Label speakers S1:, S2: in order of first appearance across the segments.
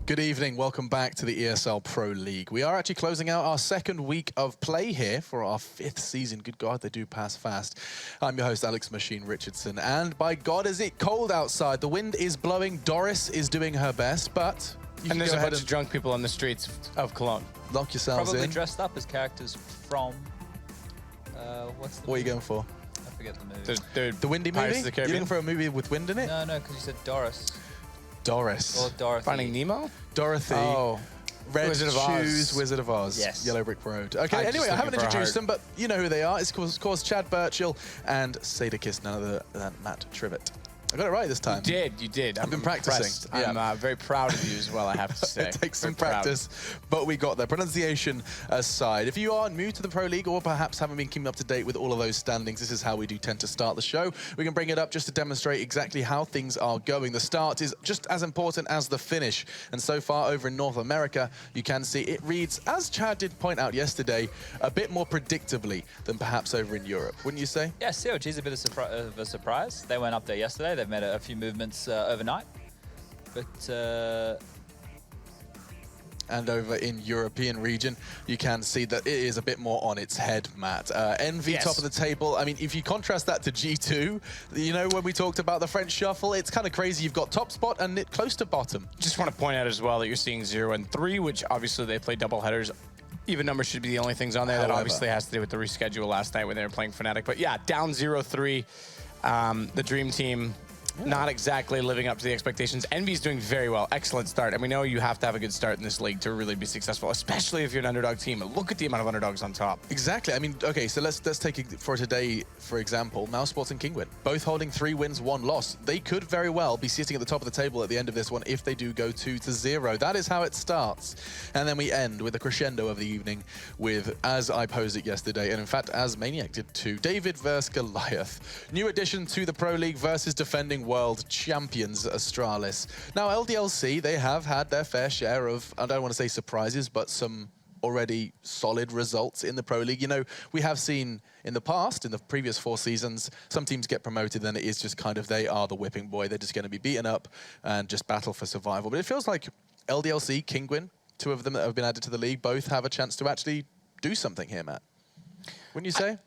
S1: Good evening, welcome back to the ESL Pro League. We are actually closing out our second week of play here for our 5th season. Good God, they do pass fast. I'm your host, Alex Machine Richardson, and by God, is it cold outside. The wind is blowing, Doris is doing her best, but
S2: and there's a bunch of drunk people on the streets of Cologne.
S1: Lock yourselves
S3: Probably
S1: in.
S3: dressed up as characters from, what's the
S1: What are you going for?
S3: I forget the movie.
S1: The windy movie? You're looking for a movie with wind in it?
S3: No, because you said Doris.
S1: Doris.
S3: Or Dorothy.
S2: Finding Nemo?
S1: Dorothy.
S2: Oh.
S1: Red
S2: Wizard of Oz.
S1: Shoes, Wizard of Oz.
S3: Yes.
S1: Yellow Brick Road. Okay, anyway, I haven't introduced them, but you know who they are. It's, of course, Chad Birchill and Sadakist, none other than Matt Trivet. I got it right this time.
S2: You did.
S1: I've been practicing.
S2: Yeah. I'm very proud of you as well, I have to say.
S1: It takes some practice, but we got there. Pronunciation aside, if you are new to the Pro League or perhaps haven't been keeping up to date with all of those standings, this is how we do tend to start the show. We can bring it up just to demonstrate exactly how things are going. The start is just as important as the finish. And so far over in North America, you can see it reads, as Chad did point out yesterday, a bit more predictably than perhaps over in Europe, wouldn't you say?
S3: Yeah, COG is a bit of a surprise. They went up there yesterday. They've made a few movements overnight. But
S1: and over in European region, you can see that it is a bit more on its head, Matt. Envy,
S3: yes.
S1: Top of the table. I mean, if you contrast that to G2, you know, when we talked about the French shuffle, it's kind of crazy. You've got top spot and it close to bottom.
S2: Just want to point out as well that you're seeing 0 and 3, which obviously they play double headers. Even numbers should be the only things on there. That obviously has to do with the reschedule last night when they were playing Fnatic. But yeah, down 0-3. The Dream Team not exactly living up to the expectations. Envy's doing very well. Excellent start. And we know you have to have a good start in this league to really be successful, especially if you're an underdog team. Look at the amount of underdogs on top.
S1: Exactly. I mean, okay, so let's take it for today, for example, mousesports and Kinguin, both holding 3 wins, 1 loss. They could very well be sitting at the top of the table at the end of this one if they do go 2-0. That is how it starts. And then we end with a crescendo of the evening with, as I posed it yesterday, and in fact, as Maniac did too, David versus Goliath. New addition to the Pro League versus defending world champions Astralis. Now, LDLC, they have had their fair share of, I don't want to say surprises, but some already solid results in the Pro League. You know, we have seen in the past, in the previous 4 seasons, some teams get promoted and it is just kind of, they are the whipping boy. They're just going to be beaten up and just battle for survival. But it feels like LDLC, Kinguin, 2 of them that have been added to the league, both have a chance to actually do something here, Matt. Wouldn't you say?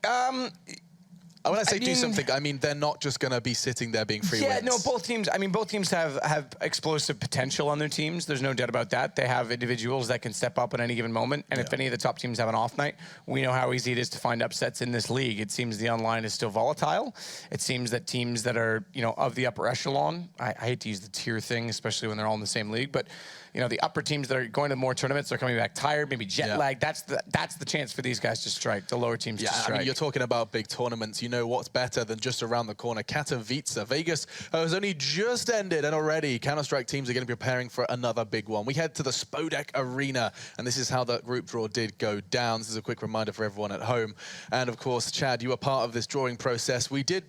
S1: When I say do something, I mean they're not just going to be sitting there being free wins.
S2: Yeah, no, both teams, I mean, both teams have explosive potential on their teams. There's no doubt about that. They have individuals that can step up at any given moment. And if any of the top teams have an off night, we know how easy it is to find upsets in this league. It seems the online is still volatile. It seems that teams that are, you know, of the upper echelon, I hate to use the tier thing, especially when they're all in the same league, but you know, the upper teams that are going to more tournaments are coming back tired, maybe jet lagged. That's the chance for these guys to strike, the lower teams to strike.
S1: I mean, you're talking about big tournaments. You know what's better than just around the corner. Katowice, Vegas has only just ended, and already Counter-Strike teams are going to be preparing for another big one. We head to the Spodek Arena, and this is how the group draw did go down. This is a quick reminder for everyone at home. And of course, Chad, you were part of this drawing process. We did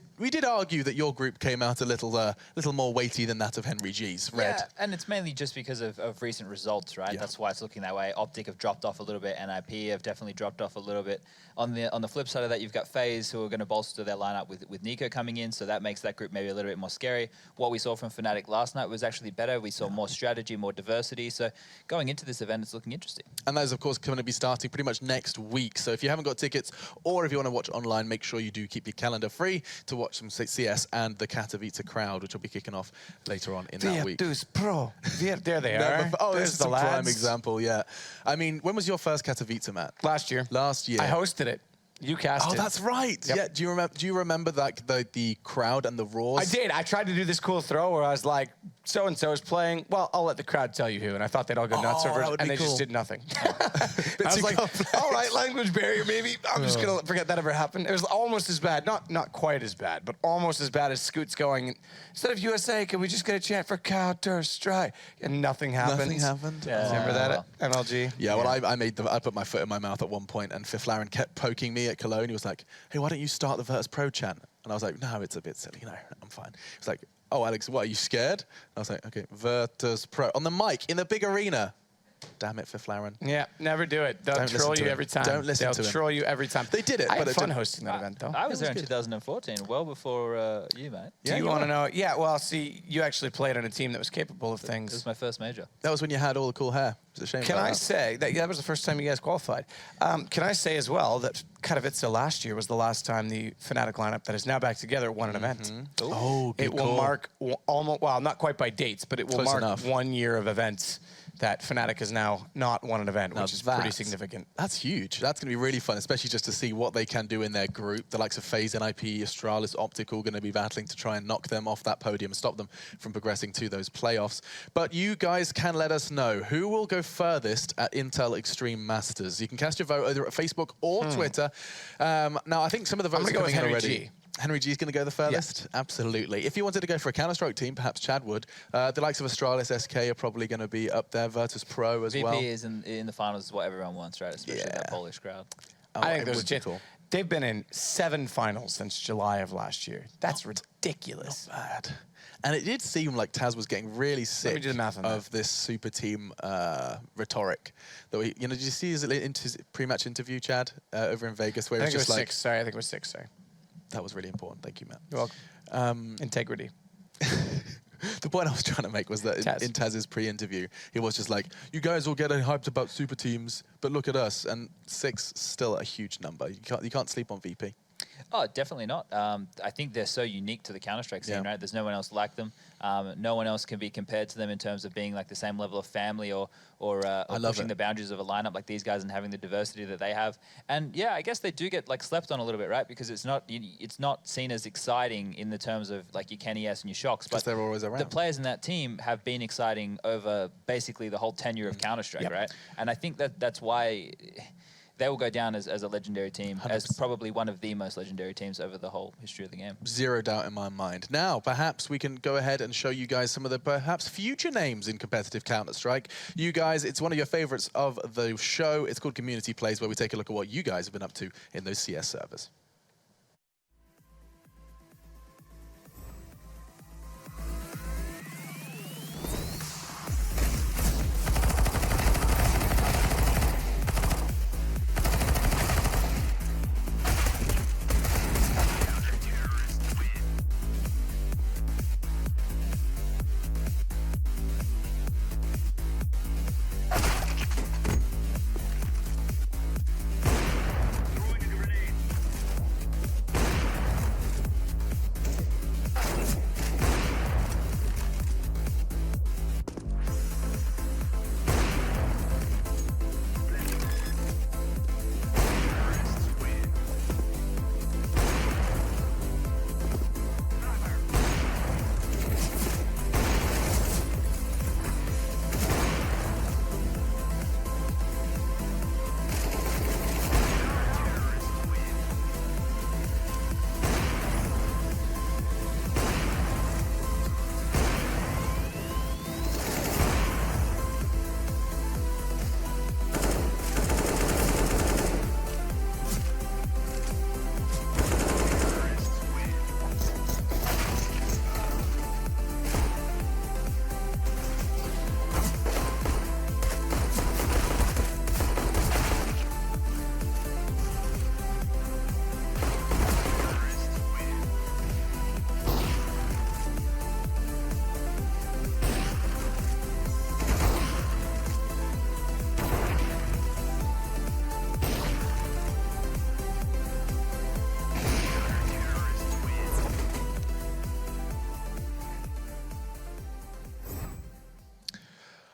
S1: argue that your group came out a little more weighty than that of Henry G's. Red.
S3: Yeah, and it's mainly just because of recent results, right? Yeah. That's why it's looking that way. Optic have dropped off a little bit, NIP have definitely dropped off a little bit. On the flip side of that, you've got FaZe, who are going to bolster their lineup with Nico coming in, so that makes that group maybe a little bit more scary. What we saw from Fnatic last night was actually better. We saw more strategy, more diversity. So going into this event, it's looking interesting.
S1: And that is, of course, going to be starting pretty much next week. So if you haven't got tickets, or if you want to watch online, make sure you do keep your calendar free to watch some CS and the Katowice crowd, which will be kicking off later on in that week.
S2: Virtus Pro. There they are.
S1: Oh, this is the prime example, yeah. I mean, when was your first Katowice, Matt?
S2: Last year.
S1: Last year.
S2: I hosted it. You cast it.
S1: Oh, that's right. Yep. Yeah. Do you remember that the crowd and the roars? I
S2: did. I tried to do this cool throw where I was like, so and so is playing. Well, I'll let the crowd tell you who. And I thought they'd all go nuts over it, and they just did nothing. I was like, all right, language barrier, maybe. I'm just gonna forget that ever happened. It was almost as bad, not quite as bad, but almost as bad as Scoot's going, instead of USA, can we just get a chant for Counter-Strike? And nothing happened.
S1: Nothing happened.
S2: Yeah. Remember that at MLG?
S1: Yeah. Well, I put my foot in my mouth at one point, and Fiflaren kept poking me at Cologne. He was like, hey, why don't you start the Virtus Pro chant? And I was like, no, it's a bit silly. No, I'm fine. He was like, oh, Alex, what, are you scared? And I was like, okay, Virtus Pro. On the mic, in the big arena. Damn it, Fifth Laren.
S2: Yeah, never do it. They'll
S1: Don't listen
S2: troll
S1: to
S2: you
S1: him.
S2: every time.
S1: Don't listen to
S2: They'll
S1: him.
S2: troll you every time.
S1: They did it,
S2: I
S1: but
S2: had
S1: it
S2: fun
S1: didn't-
S2: hosting that event, though.
S3: I was there in
S1: good.
S3: 2014, well before you, mate.
S2: Do you want to know? Yeah, well, see, you actually played on a team that was capable of
S3: It
S2: things.
S3: was my first major.
S1: That was when you had all the cool hair. It's a shame.
S2: Can
S1: about
S2: I
S1: that.
S2: say that was the first time you guys qualified? Can I say as well that Katowice last year was the last time the Fnatic lineup that is now back together won an event.
S1: Oh, good
S2: It will
S1: call.
S2: mark almost, well, not quite by dates, but it will
S1: Close
S2: mark
S1: enough.
S2: 1 year of events that Fnatic has now not won an event,
S1: Now
S2: which is pretty
S1: that's-
S2: significant.
S1: That's huge. That's going to be really fun, especially just to see what they can do in their group. The likes of FaZe, NIP, Astralis, Optical going to be battling to try and knock them off that podium and stop them from progressing to those playoffs. But you guys can let us know who will go furthest at Intel Extreme Masters. You can cast your vote either at Facebook or Twitter. Now, I think some of the votes
S2: gonna
S1: are
S2: go with
S1: coming in
S2: Henry
S1: already.
S2: G.
S1: Henry G is going to go the furthest? Absolutely. If you wanted to go for a Counter-Strike team, perhaps Chad would. The likes of Astralis, SK are probably going to be up there. Virtus Pro as
S3: VP
S1: well.
S3: is in the finals is what everyone wants, right? Especially
S1: Yeah.
S3: that Polish crowd.
S1: Oh,
S2: I think
S1: it
S2: there's a
S1: would be
S2: chance.
S1: cool.
S2: They've been in 7 finals since July of last year. That's ridiculous.
S1: Bad. And it did seem like Taz was getting really sick
S2: do the math on
S1: of this super team rhetoric. That we, did you see his pre-match interview, Chad, over in Vegas, where
S2: I
S1: it was
S2: think it was
S1: just like,
S2: 6. Sorry, I think it was 6. Sorry.
S1: that was really important. Thank you, Matt.
S2: You're welcome. Integrity.
S1: The point I was trying to make was that
S2: Taz.
S1: in Taz's pre-interview, he was just like, you guys all getting hyped about super teams, but look at us. And 6 still a huge number. You can't sleep on VP.
S3: Oh, definitely not. I think they're so unique to the Counter-Strike scene,
S1: Yeah.
S3: right? There's no one else like them. No one else can be compared to them in terms of being like the same level of family or pushing the boundaries of a lineup like these guys and having the diversity that they have. And yeah, I guess they do get like slept on a little bit, right? Because it's not seen as exciting in the terms of like your Kenny S and your Shocks.
S1: Because they're always around.
S3: The players in that team have been exciting over basically the whole tenure of Counter-Strike,
S2: Yep.
S3: right? And I think that's why they will go down as a legendary team, as
S1: 100%.
S3: probably one of the most legendary teams over the whole history of the game.
S1: Zero doubt in my mind. Now, perhaps we can go ahead and show you guys some of the perhaps future names in competitive Counter-Strike. You guys, it's one of your favorites of the show. It's called Community Plays, where we take a look at what you guys have been up to in those CS servers.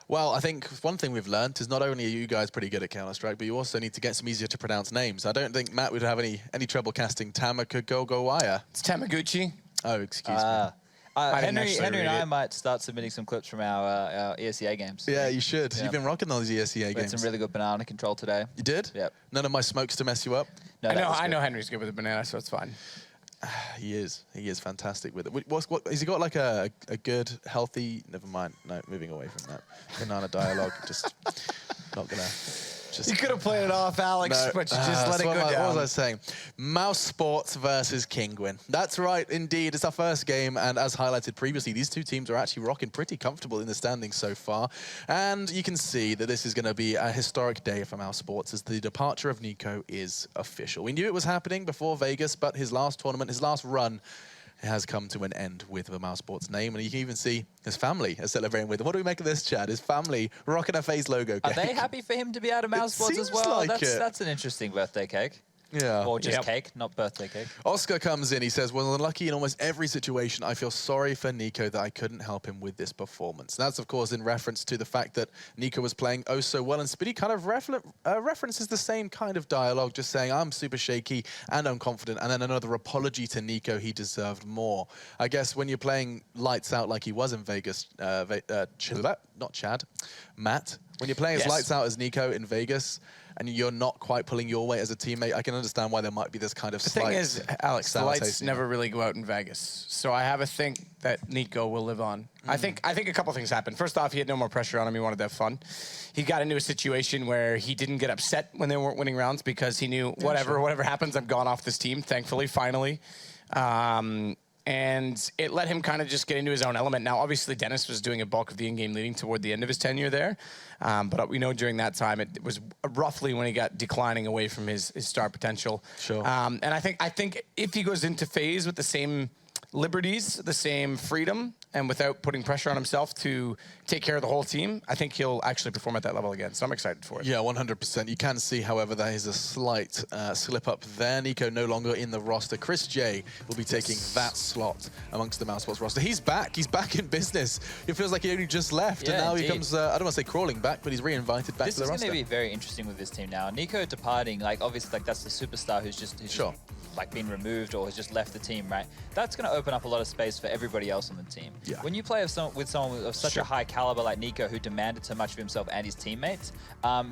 S1: Well, I think one thing we've learned is not only are you guys pretty good at Counter-Strike, but you also need to get some easier to pronounce names. I don't think Matt would have any trouble casting Tamakagogowaya.
S2: It's Tamaguchi.
S1: Oh, excuse me.
S2: I didn't
S3: Henry
S2: actually
S3: and
S2: read
S3: I
S2: it.
S3: might start submitting some clips from our ESEA games.
S1: Yeah, you should.
S3: Yeah.
S1: You've been rocking those ESEA
S3: We had
S1: games.
S3: some really good banana control today.
S1: You did?
S3: Yep.
S1: None of my smokes to mess you up?
S3: No,
S2: I
S3: that
S2: know.
S3: was
S2: I
S3: good.
S2: know Henry's good with a banana, so it's fine.
S1: He is. He is fantastic with it. What has he got like a good, healthy... Never mind. No, moving away from that. Banana dialogue. Just
S2: You could have played it off, Alex,
S1: No,
S2: but you just let it go down.
S1: What was I saying? Mouse Sports versus Kinguin. That's right, indeed. It's our first game, and as highlighted previously, these two teams are actually rocking pretty comfortable in the standings so far. And you can see that this is going to be a historic day for Mouse Sports as the departure of Nico is official. We knew it was happening before Vegas, but his last tournament, his last run, has come to an end with the Mouse Sports name, and you can even see his family are celebrating with him. What do we make of this, Chad? His family rocking a FaZe logo cake.
S3: Are they happy for him to be out of Mouse Sports as well?
S1: Like
S3: that's an interesting birthday cake.
S1: Yeah.
S3: Or just cake, not birthday cake.
S1: Oscar comes in, he says, well, unlucky in almost every situation. I feel sorry for Nico that I couldn't help him with this performance. And that's, of course, in reference to the fact that Nico was playing oh so well, and Spitty kind of references the same kind of dialogue, just saying, I'm super shaky and I'm confident, and then another apology to Nico, he deserved more. I guess when you're playing lights out like he was in Vegas, not Chad, Matt, when you're playing as lights out as Nico in Vegas, and you're not quite pulling your weight as a teammate, I can understand why there might be this kind of slight...
S2: The thing is, Alex, the lights never really go out in Vegas. So I have a think that Nico will live on. I think a couple things happened. First off, he had no more pressure on him. He wanted to have fun. He got into a situation where he didn't get upset when they weren't winning rounds because he knew, whatever happens, I'm gone off this team, thankfully, finally. And it let him kind of just get into his own element. Now, obviously, Dennis was doing a bulk of the in-game leading toward the end of his tenure there. But we know during that time, it was roughly when he got declining away from his star potential.
S1: Sure.
S2: And I think if he goes into FaZe with the same liberties, the same freedom, and without putting pressure on himself to take care of the whole team, I think he'll actually perform at that level again. So I'm excited for it.
S1: Yeah, 100%. You can see, however, there is a slight slip up there. Nico no longer in the roster. Chris J will be taking that slot amongst the Mouse Sports roster. He's back. He's back in business. It feels like he only just left, and now he comes, I don't want to say crawling back, but he's re-invited back to the roster.
S3: This is going to be very interesting with this team now. Nico departing, like, obviously, like, that's the superstar who's just like been removed or has just left the team, right? That's going to open up a lot of space for everybody else on the team.
S1: Yeah.
S3: When you play with someone of such a high caliber like Nico, who demanded so much of himself and his teammates,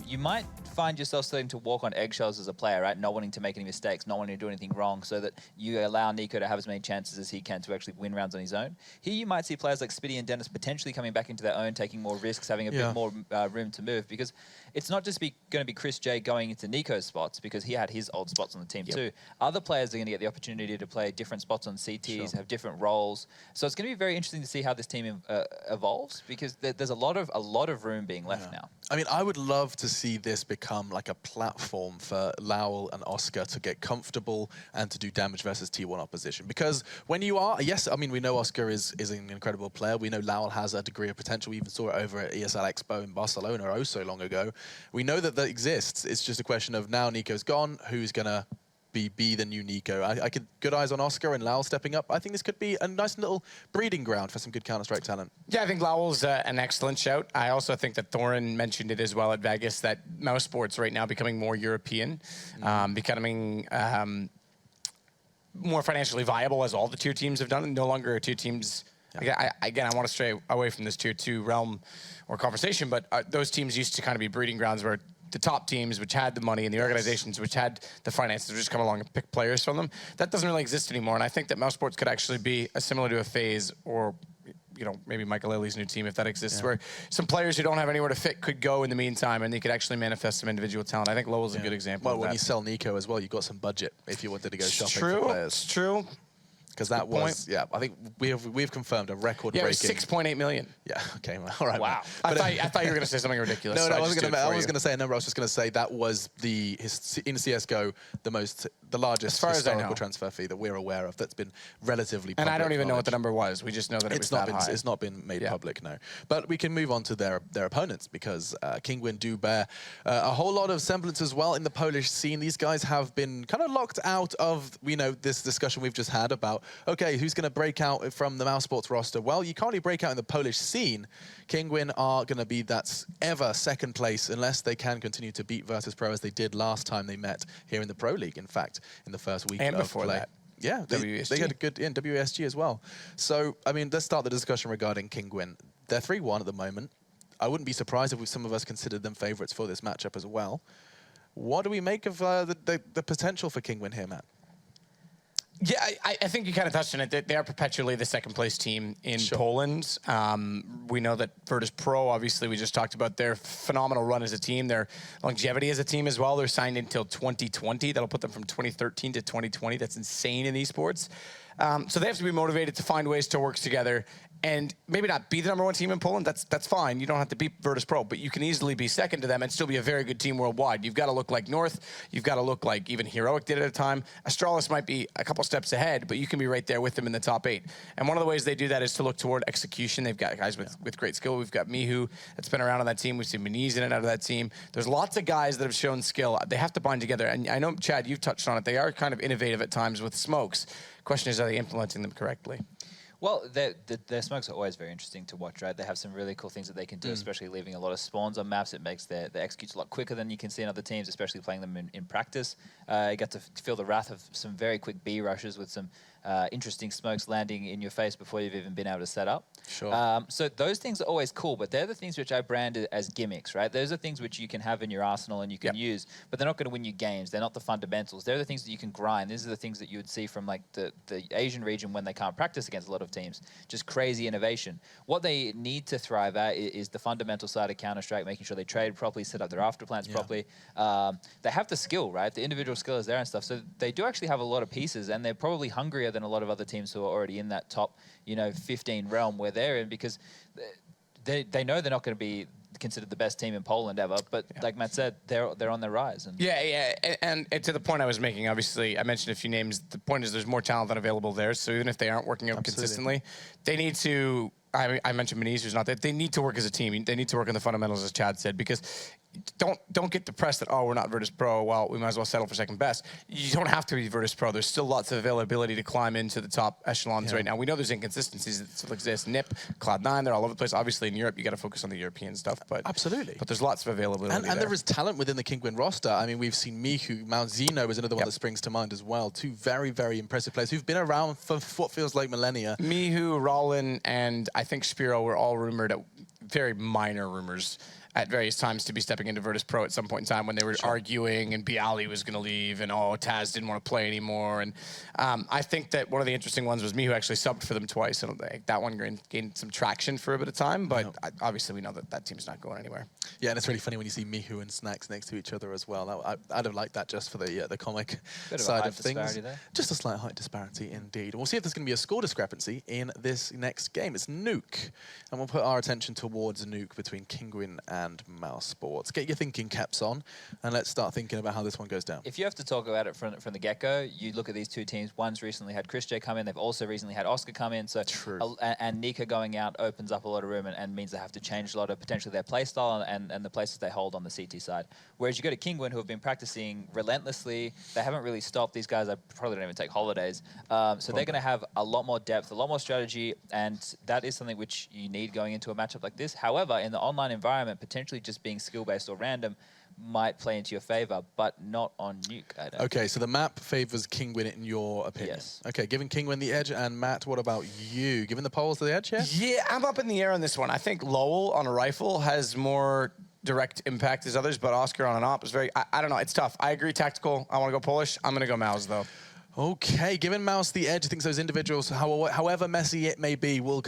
S3: you might find yourself starting to walk on eggshells as a player, right? Not wanting to make any mistakes, not wanting to do anything wrong, so that you allow Nico to have as many chances as he can to actually win rounds on his own. Here you might see players like Spitty and Dennis potentially coming back into their own, taking more risks, having a bit more room to move, because it's not just going to be Chris J going into Nico's spots, because he had his old spots on the team too. Other players are going to get the opportunity to play different spots on CTs, have different roles. So it's going to be very interesting to see how this team evolves, because there's a lot of room being left now.
S1: I mean, I would love to see this become like a platform for Lowell and Oscar to get comfortable and to do damage versus T1 opposition. Because when you are, I mean, we know Oscar is an incredible player. We know Lowell has a degree of potential. We even saw it over at ESL Expo in Barcelona oh so long ago. We know that exists. It's just a question of now Nico's gone, who's going to be the new Nico. I could good eyes on Oscar and Lowell stepping up. I think this could be a nice little breeding ground for some good Counter-Strike talent.
S2: Yeah, I think Lowell's an excellent shout. I also think that Thorin mentioned it as well at Vegas, that Mouse Sports right now becoming more European, becoming more financially viable, as all the tier teams have done. No longer tier teams. Again, I want to stray away from this tier 2 realm or conversation, but those teams used to kind of be breeding grounds where the top teams, which had the money, and the organizations which had the finances, would just come along and pick players from them. That doesn't really exist anymore, and I think that Mouse Sports could actually be similar to a FaZe, or maybe Michael Lilly's new team, if that exists, where some players who don't have anywhere to fit could go in the meantime, and they could actually manifest some individual talent. I think Lowell's a good example of that.
S1: Well, when you sell Nico as well, you've got some budget if you wanted to go shopping for players.
S2: It's true.
S1: Because that was, I think we've confirmed a record-breaking.
S2: Yeah, it was $6.8 million.
S1: Yeah, okay, well, all right.
S2: Wow. I thought you were going to say something ridiculous.
S1: No, I was going to say a number. I was just going to say that was in CSGO the largest historical transfer fee that we're aware of that's been relatively public.
S2: And I don't even know what the number was. We just know that it's that high.
S1: It's not been made public, no. But we can move on to their opponents, because Kinguin do bear a whole lot of semblance as well in the Polish scene. These guys have been kind of locked out of, this discussion we've just had about, okay, who's going to break out from the Mouse Sports roster? Well, you can't really break out in the Polish scene. Kinguin are going to be that ever second place unless they can continue to beat Virtus.pro as they did last time they met here in the Pro League, in fact, in the first week
S2: and
S1: of
S2: before
S1: play.
S2: that.
S1: Yeah, they had a good in WSG as well. So, I mean, let's start the discussion regarding Kinguin. They're 3-1 at the moment. I wouldn't be surprised if some of us considered them favourites for this matchup as well. What do we make of the potential for Kinguin here, Matt?
S2: Yeah, I think you kind of touched on it. They are perpetually the second-place team in Poland. We know that Virtus.pro, obviously, we just talked about their phenomenal run as a team, their longevity as a team as well. They're signed until 2020. That'll put them from 2013 to 2020. That's insane in esports. So they have to be motivated to find ways to work together and maybe not be the #1 team in Poland. That's fine. You don't have to beat Virtus.pro, but you can easily be second to them and still be a very good team worldwide. You've got to look like North. You've got to look like even Heroic did at a time. Astralis might be a couple steps ahead, but you can be right there with them in the top 8. And one of the ways they do that is to look toward execution. They've got guys with great skill. We've got Mihu that's been around on that team. We've seen Maniz in and out of that team. There's lots of guys that have shown skill. They have to bind together. And I know, Chad, you've touched on it. They are kind of innovative at times with smokes. Question is, are they implementing them correctly?
S3: Well, their smokes are always very interesting to watch, right? They have some really cool things that they can do, especially leaving a lot of spawns on maps. It makes their executes a lot quicker than you can see in other teams, especially playing them in practice. You get to feel the wrath of some very quick B rushes with some interesting smokes landing in your face before you've even been able to set up.
S1: Sure.
S3: So those things are always cool, but they're the things which I brand as gimmicks, right? Those are things which you can have in your arsenal and you can use, but they're not going to win you games. They're not the fundamentals. They're the things that you can grind. These are the things that you would see from like the Asian region when they can't practice against a lot of teams. Just crazy innovation. What they need to thrive at is the fundamental side of Counter-Strike, making sure they trade properly, set up their after plans properly. They have the skill, right? The individual skill is there and stuff. So they do actually have a lot of pieces, and they're probably hungrier than a lot of other teams who are already in that top, 15 realm where they're in, because they know they're not going to be considered the best team in Poland ever, but like Matt said, they're on their rise. And
S2: and to the point I was making, obviously, I mentioned a few names. The point is there's more talent than available there, so even if they aren't working out consistently, they need to, I mentioned Maniz, who's not there, they need to work as a team. They need to work on the fundamentals, as Chad said, because don't get depressed that, we're not Virtus.pro, well, we might as well settle for second best. You don't have to be Virtus.pro. There's still lots of availability to climb into the top echelons right now. We know there's inconsistencies that still exist. NIP, Cloud9, they're all over the place. Obviously, in Europe, you got to focus on the European stuff, but
S1: absolutely.
S2: But there's lots of availability
S1: and there is talent within the Kinguin roster. I mean, we've seen Mihu, Malzino is another one that springs to mind as well. Two very, very impressive players who've been around for what feels like millennia.
S2: Mihu, Rollin, and I think Spiro were all rumored, very minor rumors, at various times to be stepping into Virtus.pro at some point in time when they were arguing and Bialy was going to leave and, Taz didn't want to play anymore. And I think that one of the interesting ones was Mihu actually subbed for them twice. And that one gained some traction for a bit of time, but obviously we know that team's not going anywhere.
S1: Yeah, and it's really funny when you see Mihu and Snacks next to each other as well. I'd have liked that just for the comic side of things. There. Just a slight height disparity indeed. We'll see if there's going to be a score discrepancy in this next game. It's Nuke, and we'll put our attention towards Nuke between Kinguin and mouz sports. Get your thinking caps on, and let's start thinking about how this one goes down.
S3: If you have to talk about it from the get-go, you look at these two teams. One's recently had Chris J come in. They've also recently had Oscar come in. So and Nika going out opens up a lot of room and means they have to change a lot of potentially their play style and the places they hold on the CT side. Whereas you go to Kinguin, who have been practicing relentlessly. They haven't really stopped. These guys probably don't even take holidays. So they're going to have a lot more depth, a lot more strategy, and that is something which you need going into a matchup like this. However, in the online environment, potentially just being skill-based or random might play into your favor, but not on Nuke, I don't think.
S1: So the map favors Kinguin in your opinion?
S3: Yes.
S1: Okay, giving Kinguin the edge, and Matt, what about you? Giving the polls the edge here?
S2: Yeah, I'm up in the air on this one. I think Lowell on a rifle has more direct impact as others, but Oscar on an op is very, I don't know, it's tough. I agree tactical. I want to go Polish. I'm going to go mouz, though.
S1: Okay, giving mouz the edge, I think those individuals, however messy it may be, will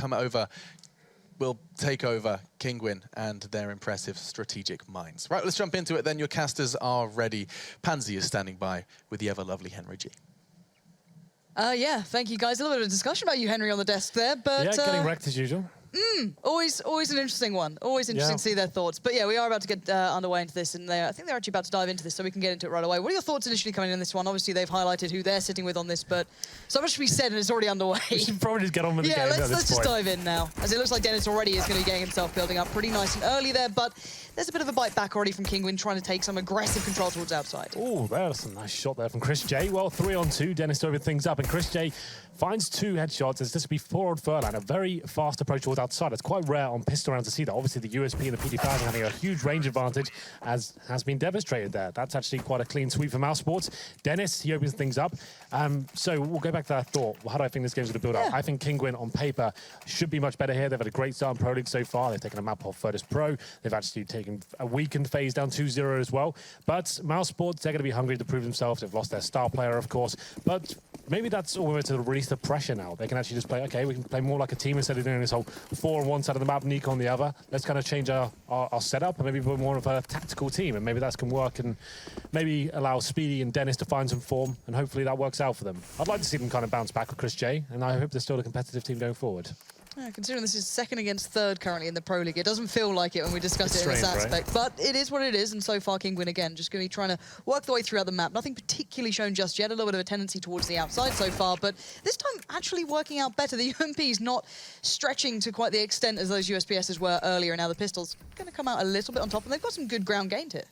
S1: take over Kinguin and their impressive strategic minds. Right, let's jump into it then. Your casters are ready. Pansy is standing by with the ever-lovely Henry G.
S4: Yeah, thank you guys. A little bit of a discussion about you, Henry, on the desk there, but...
S5: Yeah, getting wrecked as usual.
S4: Always an interesting one. Always interesting to see their thoughts. But yeah, we are about to get underway into this, and I think they're actually about to dive into this, so we can get into it right away. What are your thoughts initially coming in this one? Obviously, they've highlighted who they're sitting with on this, but so much to be said, and it's already underway.
S5: We should probably just get on with the game.
S4: Yeah, let's just dive in now, as it looks like Dennis already is going to be getting himself building up pretty nice and early there, but there's a bit of a bite back already from Kinguin, trying to take some aggressive control towards outside.
S5: Oh, there's a nice shot there from Chris J. Well, 3-on-2, Dennis to open things up, and Chris J finds 2 headshots. It's just to be 4 on Furlan, a very fast approach towards outside. It's quite rare on pistol rounds to see that. Obviously, the USP and the PD-1000 having a huge range advantage, as has been demonstrated there. That's actually quite a clean sweep for mouz sports. Dennis, he opens things up. So we'll go back to that thought. How do I think this game's going to build up? I think Kinguin, on paper, should be much better here. They've had a great start in Pro League so far. They've taken a map off Virtus.pro. They've actually taken a weakened phase down 2-0 as well. But mouz sports, they're going to be hungry to prove themselves. They've lost their star player, of course. But maybe that's almost to release the pressure now. They can actually just play, okay, we can play more like a team instead of doing this whole 4 on one side of the map, Nuke on the other. Let's kind of change our setup and maybe put more of a tactical team, and maybe that can work and maybe allow Speedy and Dennis to find some form, and hopefully that works out for them. I'd like to see them kind of bounce back with Chris J, and I hope they're still a competitive team going forward.
S4: Yeah, considering this is second against third currently in the Pro League, it doesn't feel like it when we discuss it in this aspect. Right? But it is what it is, and so far Kinguin again just going to be trying to work the way throughout the map. Nothing particularly shown just yet, a little bit of a tendency towards the outside so far, but this time actually working out better. The UMP's not stretching to quite the extent as those USPSs were earlier, and now the Pistols going to come out a little bit on top, and they've got some good ground gained here.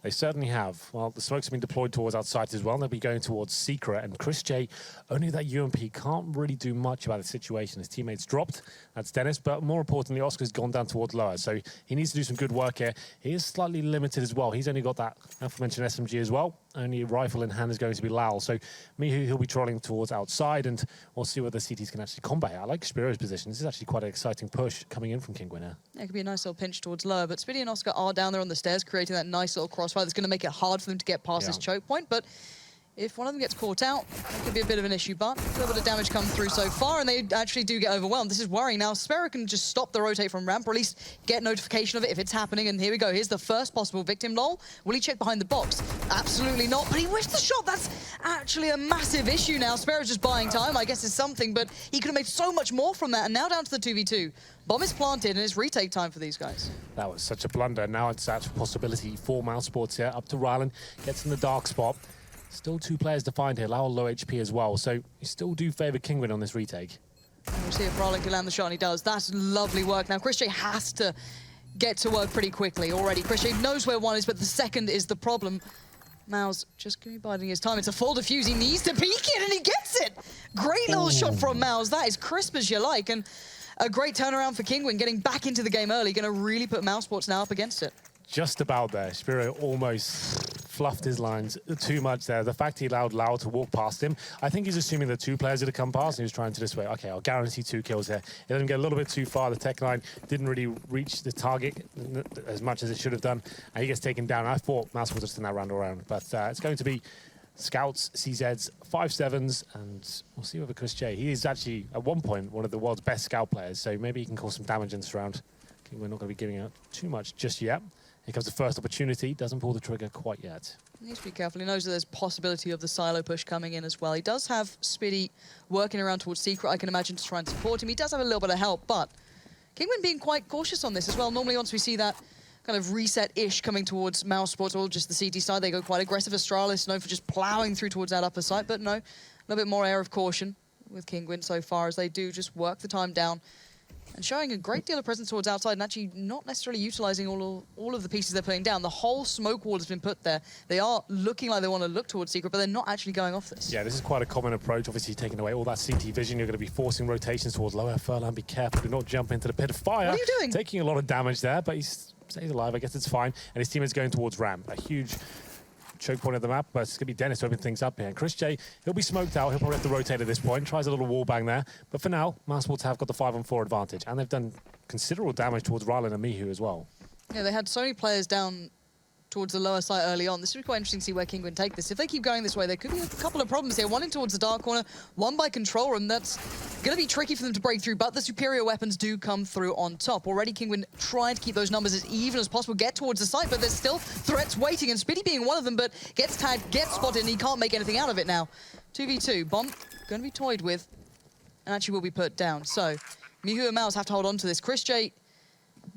S5: They certainly have. Well, the smokes have been deployed towards outside as well. They'll be going towards Secret, and Chris J, only that UMP can't really do much about the situation. His teammates dropped. That's Dennis, but more importantly, Oscar's gone down towards lower, so he needs to do some good work here. He is slightly limited as well. He's only got that aforementioned SMG as well. Only rifle in hand is going to be Lal, so he'll be trolling towards outside, and we'll see whether CTs can actually combat it. I like Spiro's position. This is actually quite an exciting push coming in from Kinguin here.
S4: Yeah, it could be a nice little pinch towards lower, but Speedy and Oscar are down there on the stairs, creating that nice little crossfire that's going to make it hard for them to get past this choke point, but if one of them gets caught out, that could be a bit of an issue, but a little bit of damage come through so far, and they actually do get overwhelmed. This is worrying now. Spero can just stop the rotate from ramp, or at least get notification of it if it's happening, and here we go. Here's the first possible victim, Lol. Will he check behind the box? Absolutely not, but he whiffed the shot. That's actually a massive issue now. Spero's just buying time, I guess it's something, but he could have made so much more from that, and now down to the 2v2. Bomb is planted, and it's retake time for these guys. That
S5: was such a blunder. Now it's actually a possibility for mouz Sports here. Up to Rylan, gets in the dark spot. Still 2 players to find here. Lowell low HP as well, so you still do favour Kinguin on this retake.
S4: And we'll see if Rylan can land the shot, and he does. That's lovely work. Now, Chris J has to get to work pretty quickly already. Chris J knows where 1 is, but the second is the problem. mouz just going to be biding his time. It's a full defuse. He needs to peek it, and he gets it. Great little shot from mouz. That is crisp as you like, and a great turnaround for Kinguin, getting back into the game early. Going to really put mouz Sports now up against it.
S5: Just about there. Spiro almost fluffed his lines too much there. The fact he allowed Lau to walk past him, I think he's assuming the 2 players that have come past, and he was trying to this way, okay, I'll guarantee 2 kills here. It let him get a little bit too far. The tech line didn't really reach the target as much as it should have done, and he gets taken down. I thought mouz was just in that round around, but it's going to be Scouts, CZs, 5-7s, and we'll see whether Chris J. He is actually, at one point, one of the world's best scout players, so maybe he can cause some damage in this round. I think we're not going to be giving out too much just yet. Here comes the first opportunity, doesn't pull the trigger quite yet.
S4: He needs to be careful. He knows that there's possibility of the silo push coming in as well. He does have Speedy working around towards Secret, I can imagine, to try and support him. He does have a little bit of help, but Kinguin being quite cautious on this as well. Normally, once we see that kind of reset-ish coming towards mouz Sports, or just the CT side, they go quite aggressive. Astralis known for just ploughing through towards that upper side, but no, a little bit more air of caution with Kinguin so far, as they do just work the time down and showing a great deal of presence towards outside, and actually not necessarily utilising all of the pieces they're putting down. The whole smoke wall has been put there. They are looking like they want to look towards Secret, but they're not actually going off this.
S5: Yeah, this is quite a common approach. Obviously, taking away all that CT vision, you're going to be forcing rotations towards lower. Furlan, be careful, do not jump into the pit of fire.
S4: What are you doing?
S5: Taking a lot of damage there, but he stays alive. I guess it's fine. And his teammate's going towards ramp. A huge choke point of the map, but it's going to be Dennis to open things up here. And Chris J, he'll be smoked out. He'll probably have to rotate at this point. Tries a little wall bang there. But for now, mouz Sports have got the 5-on-4 advantage. And they've done considerable damage towards Rylan and Mihu as well.
S4: Yeah, they had so many players down towards the lower side early on. This would be quite interesting to see where Kinguin take this. If they keep going this way, there could be a couple of problems here. One in towards the dark corner, one by control room. That's going to be tricky for them to break through, but the superior weapons do come through on top. Already Kinguin trying to keep those numbers as even as possible, get towards the site, but there's still threats waiting, and Speedy being one of them, but gets tagged, gets spotted, and he can't make anything out of it now. 2v2, Bomb going to be toyed with, and actually will be put down. So, Mihu and mouz have to hold on to this. Chris J,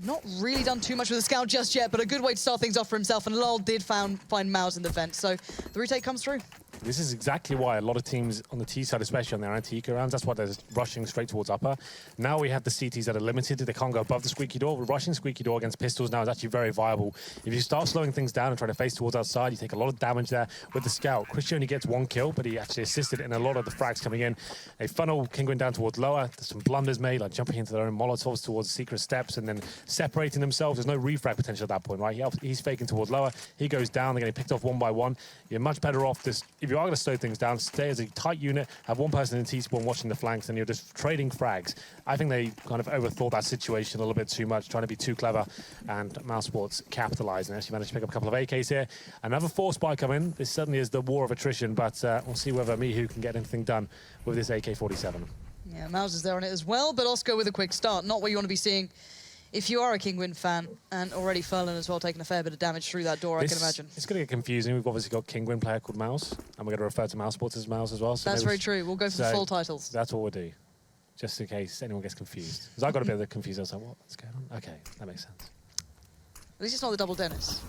S4: not really done too much with the scout just yet, but a good way to start things off for himself, and Lol did find mouz in the vent, so the retake comes through.
S5: This is exactly why a lot of teams on the T side, especially on their anti-eco rounds, that's why they're rushing straight towards upper. Now we have the CTs that are limited. They can't go above the squeaky door. We're rushing squeaky door against pistols now is actually very viable. If you start slowing things down and try to face towards outside, you take a lot of damage there with the scout. Christian only gets 1 kill, but he actually assisted in a lot of the frags coming in. They funnel Kinguin down towards lower. There's some blunders made, like jumping into their own molotovs towards secret steps and then separating themselves. There's no refrag potential at that point, right? He's faking towards lower. He goes down. They're getting picked off 1 by 1. You're much better off just, if if you are going to slow things down, stay as a tight unit, have one person in T-spawn watching the flanks, and you're just trading frags. I think they kind of overthought that situation a little bit too much, trying to be too clever, and mousesports capitalised and actually managed to pick up a couple of AKs here. Another 4 spy coming. This certainly is the war of attrition, but we'll see whether miHu can get anything done with this AK-47.
S4: Yeah, mouz is there on it as well, but Oscar with a quick start. Not what you want to be seeing if you are a Kinguin fan, and already Furlan as well taking a fair bit of damage through that door, I can imagine.
S5: It's going to get confusing. We've obviously got Kinguin player called mouz, and we're going to refer to mousesports as mouz as well. So
S4: that's very true. We'll go for the full titles.
S5: That's what we'll do, just in case anyone gets confused. Because I got a bit of confused. I was like, what's going on? Okay, that makes sense.
S4: At least it's not the double Dennis.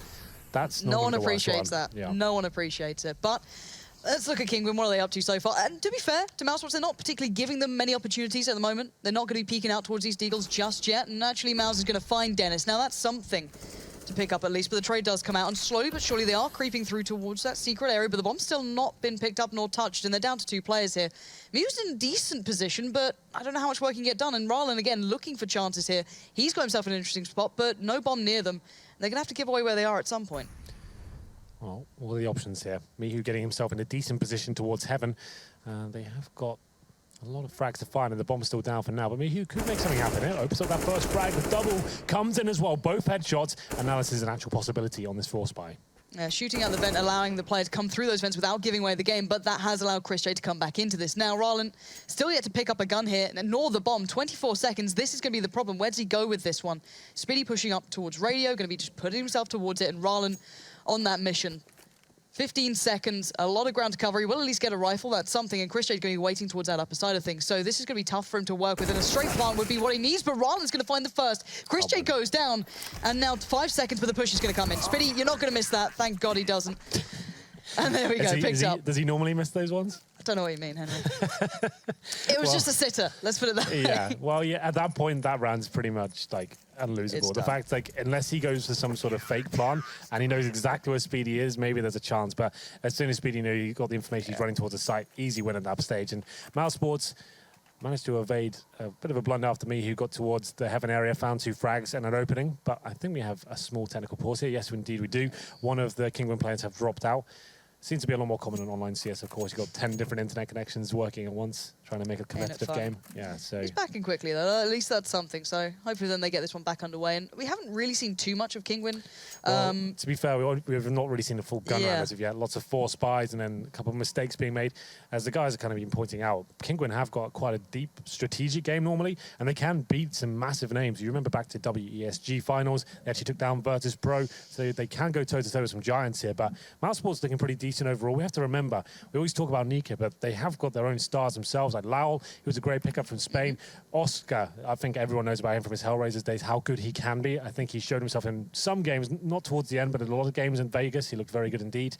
S5: That's
S4: no one appreciates that.
S5: Yeah.
S4: No one appreciates it. But let's look at Kinguin. What are they up to so far? And to be fair to mousesports, they're not particularly giving them many opportunities at the moment. They're not going to be peeking out towards these deagles just yet. And naturally, mouz is going to find Dennis. Now, that's something to pick up at least. But the trade does come out. And slowly but surely, they are creeping through towards that secret area. But the bomb's still not been picked up nor touched. And they're down to 2 players here. miHu's in decent position, but I don't know how much work can get done. And Rylan, again, looking for chances here. He's got himself in an interesting spot, but no bomb near them. They're going to have to give away where they are at some point.
S5: Well, all the options here. miHu getting himself in a decent position towards heaven. They have got a lot of frags to find, and the bomb's still down for now. But miHu could make something happen here. Opens up that first frag. The double comes in as well. Both headshots. And now this is an actual possibility on this 4 spy.
S4: Shooting out the vent, allowing the player to come through those vents without giving away the game, but that has allowed chrisJ to come back into this. Now, Rylan still yet to pick up a gun here, nor the bomb. 24 seconds, this is going to be the problem. Where does he go with this one? Speedy pushing up towards radio, going to be just putting himself towards it, and Rylan on that mission. 15 seconds, a lot of ground to cover. He will at least get a rifle, that's something, and chrisJ is going to be waiting towards that upper side of things. So this is going to be tough for him to work with, and a straight plant would be what he needs, but Rylan's going to find the first. chrisJ goes down, and now 5 seconds, but the push is going to come in. Speedy, you're not going to miss that. Thank God he doesn't. And there we go, picks up.
S5: Does he normally miss those ones?
S4: I don't know what you mean, Henry. It was just a sitter, let's put it that way.
S5: Yeah, well, yeah, at that point, that round's pretty much, like, unlosable. The fact, like, unless he goes for some sort of fake plan and he knows exactly where Speedy is, maybe there's a chance. But as soon as Speedy knew he got the information, he's running towards the site, easy win at that stage. And mousesports managed to evade a bit of a blunder after miHu got towards the heaven area, found 2 frags and an opening. But I think we have a small technical pause here. Yes, indeed we do. One of the Kinguin players have dropped out. Seems to be a lot more common in online CS, of course. You've got 10 different internet connections working at once, trying to make a competitive game. Yeah, so
S4: he's back in quickly, though. At least that's something. So hopefully then they get this one back underway. And we haven't really seen too much of Kinguin.
S5: Well, to be fair, we've not really seen a full gun round as of yet. Lots of 4 spies and then a couple of mistakes being made. As the guys have kind of been pointing out, Kinguin have got quite a deep strategic game normally, and they can beat some massive names. You remember back to WESG finals, they actually took down Virtus Pro, so they can go toe-to-toe with some giants here. But mousesports looking pretty decent overall. We have to remember, we always talk about Nuke, but they have got their own stars themselves, like Lowell, he was a great pickup from Spain. Oscar, I think everyone knows about him from his Hellraisers days, how good he can be. I think he showed himself in some games, not towards the end, but in a lot of games in Vegas, he looked very good indeed.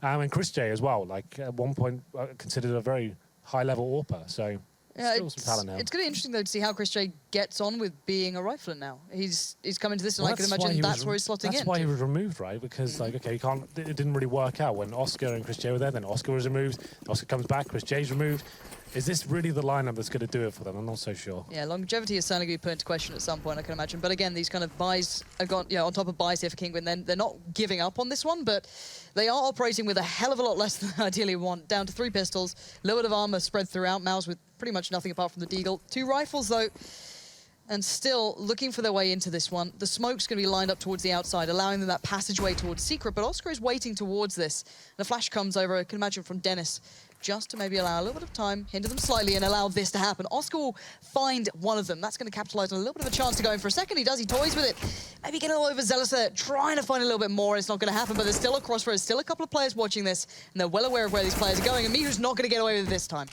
S5: And chrisJ as well, like at one point considered a very high-level AWPer, so
S4: yeah,
S5: still some talent now.
S4: It's going to be interesting, though, to see how chrisJ gets on with being a rifler now. He's come into this, and I can imagine that's where he's slotting in.
S5: That's why he was removed, right? Because, like, okay, it didn't really work out when Oscar and chrisJ were there, then Oscar was removed, Oscar comes back, chrisJ's removed. Is this really the lineup that's going to do it for them? I'm not so sure. Yeah,
S4: longevity is certainly going to be put into question at some point, I can imagine. But again, these kind of buys are gone, on top of buys here for Kinguin. Then they're not giving up on this one, but they are operating with a hell of a lot less than they ideally want. Down to 3 pistols, a little bit of armor spread throughout. mouz with pretty much nothing apart from the deagle. 2 rifles, though, and still looking for their way into this one. The smoke's going to be lined up towards the outside, allowing them that passageway towards secret. But Oscar is waiting towards this. And a flash comes over, I can imagine, from Dennis, just to maybe allow a little bit of time, hinder them slightly, and allow this to happen. Oscar will find one of them. That's going to capitalize on a little bit of a chance to go in for a second. He does, he toys with it. Maybe get a little overzealous there, trying to find a little bit more. It's not going to happen, but there's still a crossroads, still a couple of players watching this, and they're well aware of where these players are going, and miHu's not going to get away with it this time.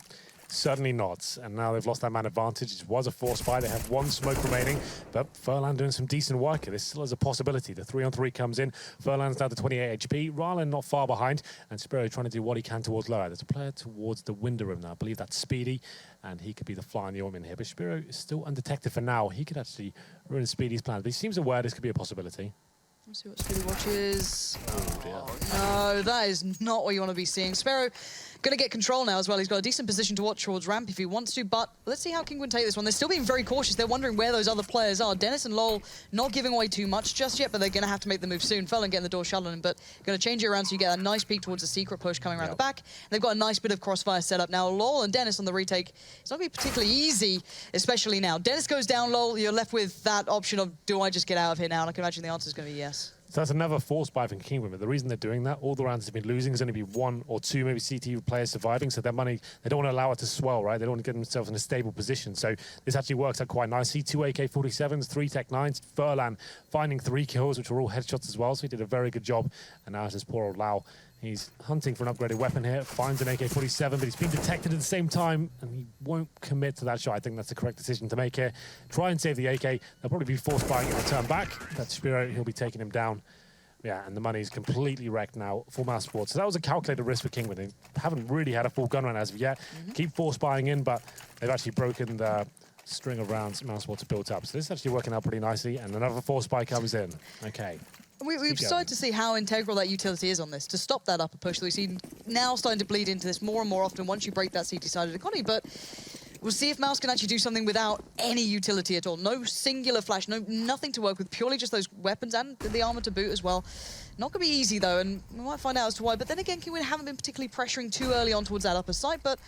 S5: Certainly not. And now they've lost that man advantage. It was a 4 spy. They have 1 smoke remaining. But Furlan doing some decent work here. This still is a possibility. The 3-on-3 comes in. Furlan's down to 28 HP. Rylan not far behind. And Spiro trying to do what he can towards lower. There's a player towards the window room now. I believe that's Speedy. And he could be the fly in the ointment here. But Spiro is still undetected for now. He could actually ruin Speedy's plans. But he seems aware this could be a possibility.
S4: Let's see what Speedy watches. Oh, no, that is not what you want to be seeing. Sparrow Going to get control now as well. He's got a decent position to watch towards ramp if he wants to, but let's see how Kinguin take this one. They're still being very cautious. They're wondering where those other players are. Dennis and Lol not giving away too much just yet, but they're going to have to make the move soon. Felon getting the door shut on him, but going to change it around so you get a nice peek towards the secret push coming around the back. And they've got a nice bit of crossfire set up now. Lol and Dennis on the retake. It's not going to be particularly easy, especially now. Dennis goes down, Lol. You're left with that option of, do I just get out of here now? And I can imagine the answer is going to be yes.
S5: So that's another force buy from Kinguin, but the reason they're doing that, all the rounds they've been losing, there's only be 1 or 2 maybe CT players surviving, so their money, they don't want to allow it to swell, right? They don't want to get themselves in a stable position. So this actually works out quite nicely. 2 AK-47s, 3 Tech-9s, Furlan finding 3 kills, which were all headshots as well, so he did a very good job. And now it's this poor old Lau. He's hunting for an upgraded weapon here, finds an AK-47, but he's been detected at the same time, and he won't commit to that shot. I think that's the correct decision to make here. Try and save the AK. They'll probably be force buying in return back. That's Spiro, he'll be taking him down. Yeah, and the money's completely wrecked now for mouzSports. So that was a calculated risk for Kinguin. They haven't really had a full gun run as of yet. Keep force buying in, but they've actually broken the string of rounds mouzSports have built up. So this is actually working out pretty nicely, and another force buy comes in. Okay.
S4: We've started to see how integral that utility is on this to stop that upper push that we see now starting to bleed into this more and more often once you break that CT side of the economy. But we'll see if mouz can actually do something without any utility at all. No singular flash, nothing to work with, purely just those weapons and the armor to boot as well. Not going to be easy, though, and we might find out as to why. But then again, Kinguin haven't been particularly pressuring too early on towards that upper side. But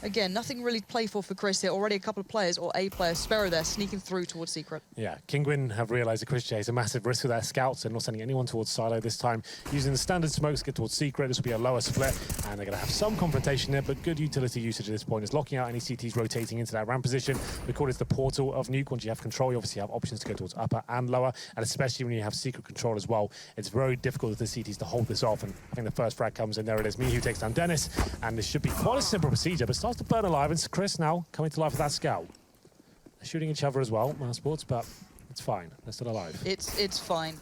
S4: again, nothing really to play for Chris here. Already a couple of players, or a player, Sparrow there, sneaking through towards Secret.
S5: Yeah, Kinguin have realised that Chris J is a massive risk with their scouts. They're not sending anyone towards Silo this time. Using the standard smokes to get towards Secret. This will be a lower split, and they're going to have some confrontation there, but good utility usage at this point is locking out any CTs rotating into that ramp position. We call it the portal of Nuke. Once you have control, you obviously have options to go towards upper and lower, and especially when you have secret control as well, it's very difficult for the CTs to hold this off. And I think the first frag comes in. There it is. miHu takes down Dennis, and this should be quite a simple procedure, but starts to burn alive. And Chris now coming to life with that scout. They're shooting each other as well, mouzSports, but it's fine. They're still alive.
S4: It's fine.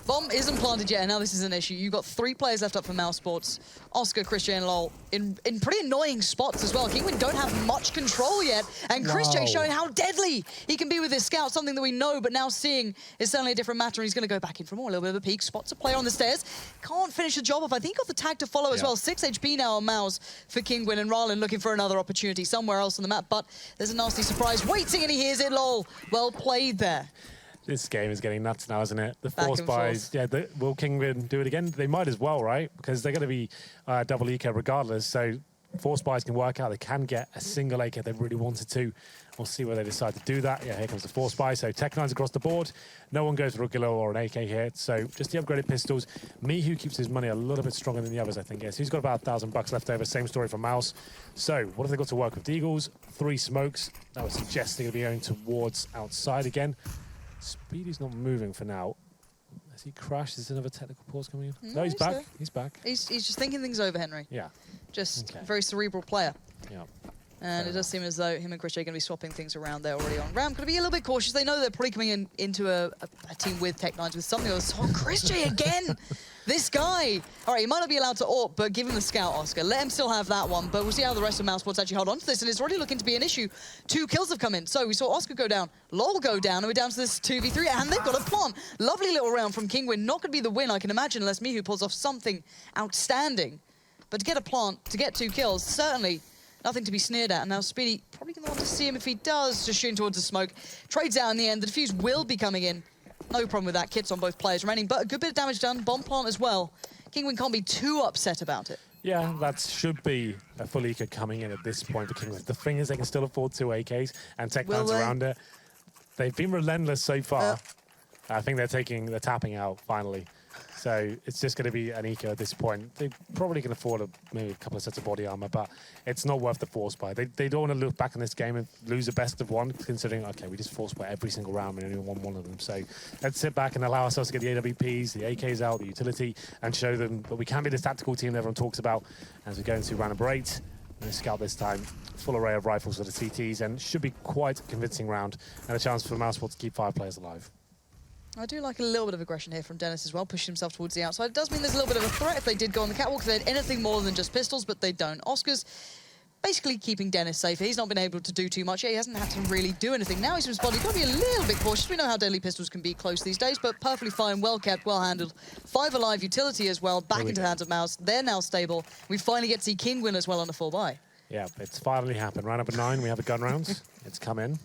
S4: Bomb isn't planted yet, and now this is an issue. You've got 3 players left up for mouzSports. Oscar, Chris J, and Lol in pretty annoying spots as well. Kinguin don't have much control yet, and Chris J showing how deadly he can be with his scout, something that we know, but now seeing is certainly a different matter. He's going to go back in for more, a little bit of a peek. Spots a player on the stairs. Can't finish the job off. I think he got the tag to follow as well. 6 HP now on mouz for Kinguin, and Rylan looking for another opportunity somewhere else on the map, but there's a nasty surprise waiting, and he hears it. Lol. Well played there.
S5: This game is getting nuts now, isn't it? The force buys, yeah, will Kinguin do it again? They might as well, right? Because they're going to be double eco regardless, so force buys can work out. They can get a single AK if they really wanted to. We'll see where they decide to do that. Yeah, here comes the force buy. So Tech-9s across the board. No one goes for a Gilo or an AK here. So just the upgraded pistols. miHu keeps his money a little bit stronger than the others, I think. Yes, he's got about $1,000 left over. Same story for mouz. So what have they got to work with? Deagles, 3 smokes. That would suggest they're going to be going towards outside again. Speedy's not moving for now. Has he crashed? Is another technical pause coming in? No, he's back.
S4: There.
S5: He's back.
S4: He's just thinking things over, Henry.
S5: Yeah.
S4: Just a very cerebral player.
S5: Yeah.
S4: And it does seem as though him and Chris J are going to be swapping things around there already on ramp. Going to be a little bit cautious. They know they're probably coming into a team with Tech-9s with something else. Oh, Chris J again! This guy! All right, he might not be allowed to AWP, but give him the scout, Oscar. Let him still have that one, but we'll see how the rest of mouzSports actually hold on to this, and it's already looking to be an issue. 2 kills have come in. So we saw Oscar go down, Lol go down, and we're down to this 2v3, and they've got a plant. Lovely little round from Kinguin. Not going to be the win, I can imagine, unless miHu pulls off something outstanding. But to get a plant, to get 2 kills, certainly nothing to be sneered at. And now Speedy probably going to want to see him if he does, just shooting towards the smoke. Trades out in the end. The defuse will be coming in. No problem with that. Kits on both players remaining, but a good bit of damage done. Bomb plant as well. Kinguin can't be too upset about it.
S5: Yeah, that should be a full eco coming in at this point for Kinguin. The thing is, they can still afford 2 AKs and Tech-9s around it. They've been relentless so far. I think they're tapping out finally. So it's just going to be an eco at this point. They probably can afford maybe a couple of sets of body armor, but it's not worth the force buy. They don't want to look back in this game and lose a best of 1, considering, okay, we just force buy every single round and only won 1 of them. So let's sit back and allow ourselves to get the AWPs, the AKs out, the utility, and show them that we can be this tactical team that everyone talks about as we go into round number 8. And scout this time, full array of rifles for the CTs, and should be quite a convincing round and a chance for mouzSports to keep 5 players alive.
S4: I do like a little bit of aggression here from Dennis as well, pushing himself towards the outside. It does mean there's a little bit of a threat if they did go on the catwalk, if they had anything more than just pistols, but they don't. Oscar's basically keeping Dennis safe. He's not been able to do too much. Yeah, he hasn't had to really do anything. Now he's been spotted. He's got to be a little bit cautious. We know how deadly pistols can be close these days, but perfectly fine, well kept, well handled. 5 alive utility as well, back into the hands of mouz. They're now stable. We finally get to see Kinguin as well on the 4-buy.
S5: Yeah, it's finally happened. Round number 9, we have a gun round. It's come in.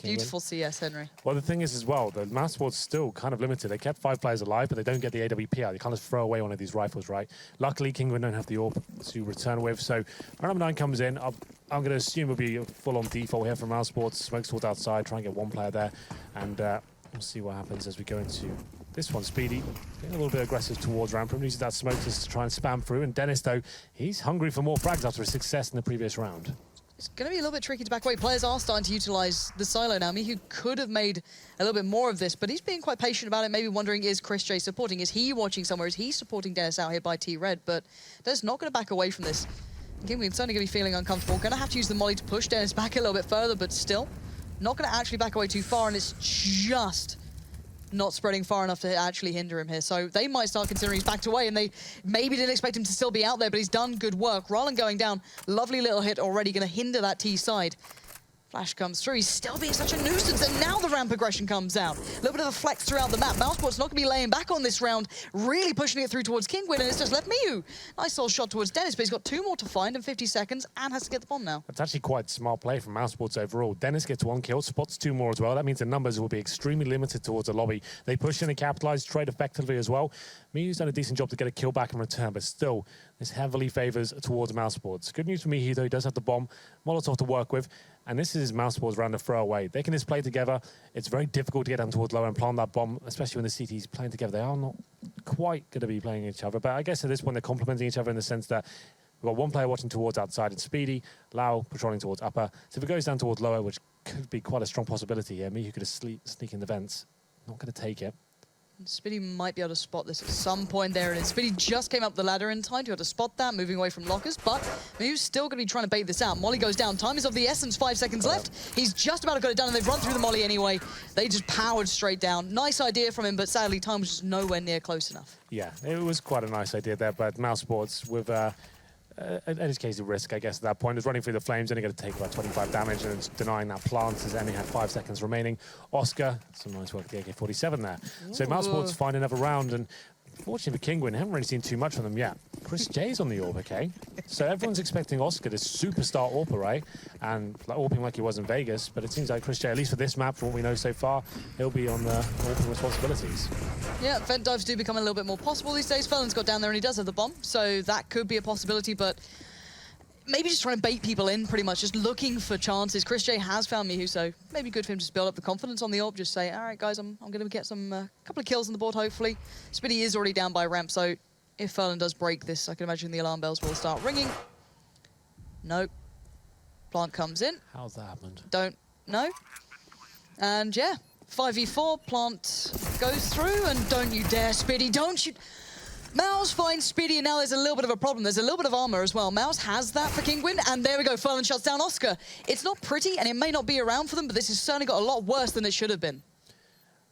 S4: Beautiful CS, Henry.
S5: Well, the thing is as well, the mouse sport's still kind of limited. They kept 5 players alive, but they don't get the AWP out. They can't just throw away one of these rifles, right? Luckily, Kinguin don't have the AWP to return with. So round number 9 comes in. I'm going to assume it'll be a full-on default here from mouse sports. Smokes towards outside, try and get one player there. And we'll see what happens as we go into this one. Speedy, getting a little bit aggressive towards Ramprim, using that smoke just to try and spam through. And Dennis, though, he's hungry for more frags after his success in the previous round.
S4: It's going to be a little bit tricky to back away. Players are starting to utilize the silo now. Mihu could have made a little bit more of this, but he's being quite patient about it, maybe wondering, is Chris J supporting? Is he watching somewhere? Is he supporting Dennis out here by T-Red? But Dennis not going to back away from this. Kinguin's certainly going to be feeling uncomfortable. Going to have to use the molly to push Dennis back a little bit further, but still not going to actually back away too far, and it's just not spreading far enough to actually hinder him here. So they might start considering he's backed away, and they maybe didn't expect him to still be out there, but he's done good work. Roland going down, lovely little hit already, going to hinder that T side. Flash comes through, he's still being such a nuisance, and now the ramp aggression comes out. A little bit of a flex throughout the map. Mousesport's not going to be laying back on this round, really pushing it through towards Kinguin, and it's just left Miu. Nice little shot towards Dennis, but he's got 2 more to find in 50 seconds and has to get the bomb now.
S5: That's actually quite smart play from Mousesports overall. Dennis gets 1 kill, spots 2 more as well. That means the numbers will be extremely limited towards the lobby. They push in and capitalize trade effectively as well. Miu's done a decent job to get a kill back in return, but still, this heavily favors towards Mousesports. Good news for Miu, though, he does have the bomb, Molotov to work with, and this is Mousesports round to throw away. They can just play together. It's very difficult to get down towards low and plant that bomb, especially when the CT's playing together. They are not quite going to be playing each other, but I guess at this point they're complementing each other in the sense that we've got one player watching towards outside and Speedy, Lau patrolling towards upper. So if it goes down towards lower, which could be quite a strong possibility here, Miu could just sneak in the vents. Not going to take it.
S4: Spiddy might be able to spot this at some point there, and Spiddy just came up the ladder in time to be able to spot that, moving away from lockers, but Miu's still going to be trying to bait this out. Molly goes down, time is of the essence, 5 seconds left. He's just about to get it done, and they've run through the Molly anyway. They just powered straight down. Nice idea from him, but sadly, time was just nowhere near close enough.
S5: Yeah, it was quite a nice idea there, but Mousesports with educated risk, I guess, at that point. Is running through the flames, only going to take about 25 damage, and it's denying that plant as only had 5 seconds remaining. Oscar, some nice work with the AK-47 there. Ooh. So Mousesports find another round, and fortunately for Kinguin, haven't really seen too much from them yet. Chris J's on the AWP, okay? So everyone's expecting Oscar to superstar AWPer, right? And like, AWPing like he was in Vegas, but it seems like Chris J, at least for this map, from what we know so far, he'll be on the AWPing responsibilities.
S4: Yeah, vent dives do become a little bit more possible these days. Felon's got down there and he does have the bomb, so that could be a possibility, but maybe just trying to bait people in, pretty much, just looking for chances. Chris J has found Mihu, so maybe good for him to just build up the confidence on the AWP, just say, all right, guys, I'm going to get some couple of kills on the board, hopefully. Spiddy is already down by ramp, so if Ferland does break this, I can imagine the alarm bells will start ringing. Nope. Plant comes in.
S5: How's that happened?
S4: Don't know. And yeah, 5v4, Plant goes through, and don't you dare, Spiddy, don't you... mouz finds Speedy, and now there's a little bit of a problem. There's a little bit of armor as well. mouz has that for Kinguin, and there we go. Ferland shuts down Oscar. It's not pretty, and it may not be around for them, but this has certainly got a lot worse than it should have been.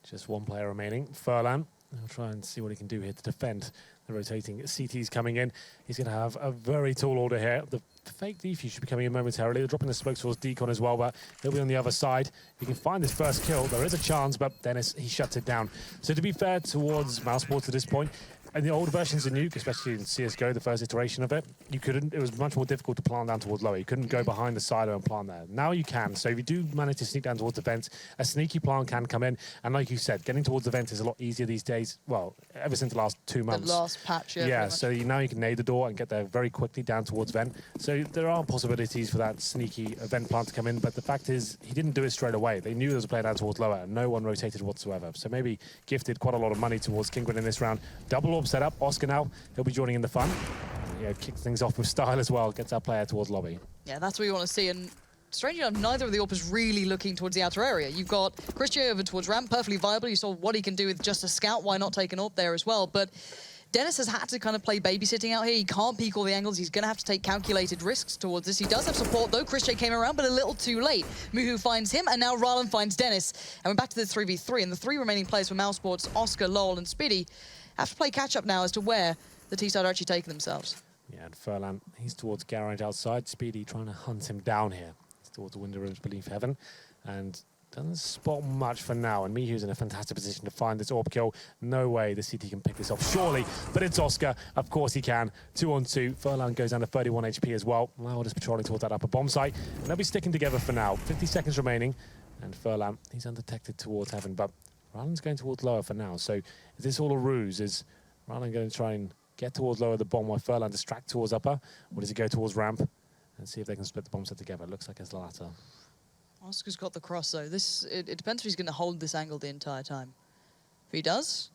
S5: Just one player remaining. Furlan. I'll try and see what he can do here to defend the rotating CTs coming in. He's going to have a very tall order here. The fake defuse should be coming in momentarily. They're dropping the smokes towards Decon as well, but he'll be on the other side. He can find this first kill. There is a chance, but Dennis, he shuts it down. So to be fair towards Mousesports at this point, and the older versions of Nuke, especially in CSGO, the first iteration of it, it was much more difficult to plant down towards lower. You couldn't go behind the silo and plant there. Now you can. So if you do manage to sneak down towards the vent, a sneaky plant can come in. And like you said, getting towards the vent is a lot easier these days. Well, ever since the last 2 months.
S4: The last patch, yeah.
S5: Yeah, so now you can nade the door and get there very quickly down towards vent. So there are possibilities for that sneaky vent plant to come in. But the fact is, he didn't do it straight away. They knew there was a player down towards lower, and no one rotated whatsoever. So maybe gifted quite a lot of money towards Kinguin in this round. Double orb setup. Oscar now. He'll be joining in the fun. Yeah, kicks things off with style as well. Gets our player towards lobby.
S4: Yeah, that's what you want to see. And strangely enough, neither of the AWP is really looking towards the outer area. You've got Chris J over towards ramp, perfectly viable. You saw what he can do with just a scout. Why not take an AWP there as well? But Dennis has had to kind of play babysitting out here. He can't peek all the angles. He's going to have to take calculated risks towards this. He does have support, though. Chris J came around, but a little too late. Muhu finds him, and now Rylan finds Dennis. And we're back to the 3v3. And the 3 remaining players for Mousesports, Oscar, Lowell, and Spiddy, have to play catch-up now as to where the T-side are actually taking themselves.
S5: Yeah, and Furlan, he's towards Garage outside. Speedy trying to hunt him down here. He's towards the window rooms beneath heaven. And doesn't spot much for now. And miHo's in a fantastic position to find this AWP kill. No way the CT can pick this off, surely. But it's Oscar. Of course he can. 2-on-2. Furlan goes down to 31 HP as well. Loud is patrolling towards that upper bomb site. And they'll be sticking together for now. 50 seconds remaining. And Furlan, he's undetected towards heaven. But Ryland's going towards lower for now. So is this all a ruse? Is Ryland going to try and get towards lower the bomb while Furlan distract towards upper? Or does he go towards ramp and see if they can split the bomb set together? It looks like it's the latter.
S4: Oscar's got the cross, though. It depends if he's going to hold this angle the entire time. If he does,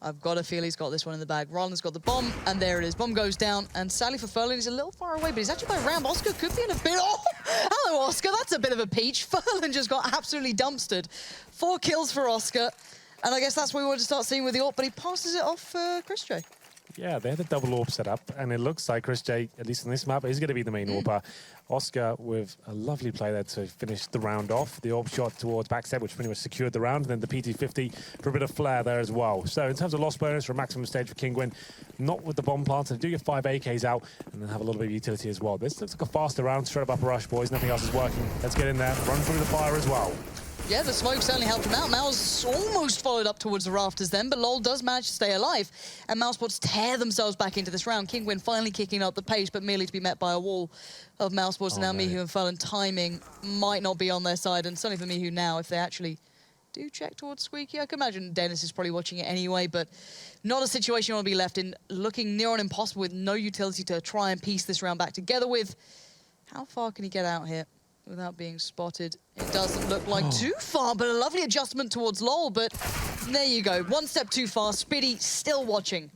S4: I've got a feel he's got this one in the bag. Ryland's got the bomb, and there it is. Bomb goes down, and sadly for Furlan, he's a little far away, but he's actually by ramp. Oscar could be in a bit... Oh! Hello, Oscar. That's a bit of a peach. Furlan just got absolutely dumpstered. 4 kills for Oscar. And I guess that's what we want to start seeing with the AWP, but he passes it off Chris J.
S5: Yeah, they had a double AWP set up, and it looks like Chris J, at least on this map, is going to be the main AWPer. Oscar with a lovely play there to finish the round off. The AWP shot towards backstep, which pretty much secured the round, and then the PT50 for a bit of flair there as well. So in terms of loss bonus for a maximum stage for Kinguin, not with the bomb plant, so do get 5 AKs out, and then have a little bit of utility as well. This looks like a faster round, straight up upper rush, boys. Nothing else is working. Let's get in there, run through the fire as well.
S4: Yeah, the smoke certainly helped him out. mouz almost followed up towards the rafters then, but LoL does manage to stay alive. And mousesports tear themselves back into this round. Kinguin finally kicking up the pace, but merely to be met by a wall of mousesports. And now miHo and Furlan timing might not be on their side. And certainly for miHo now, if they actually do check towards Squeaky, I can imagine Dennis is probably watching it anyway, but not a situation you want to be left in. Looking near on impossible with no utility to try and piece this round back together with. How far can he get out here without being spotted? It doesn't look like too far, but a lovely adjustment towards LoL. But there you go, 1 step too far. Speedy still watching.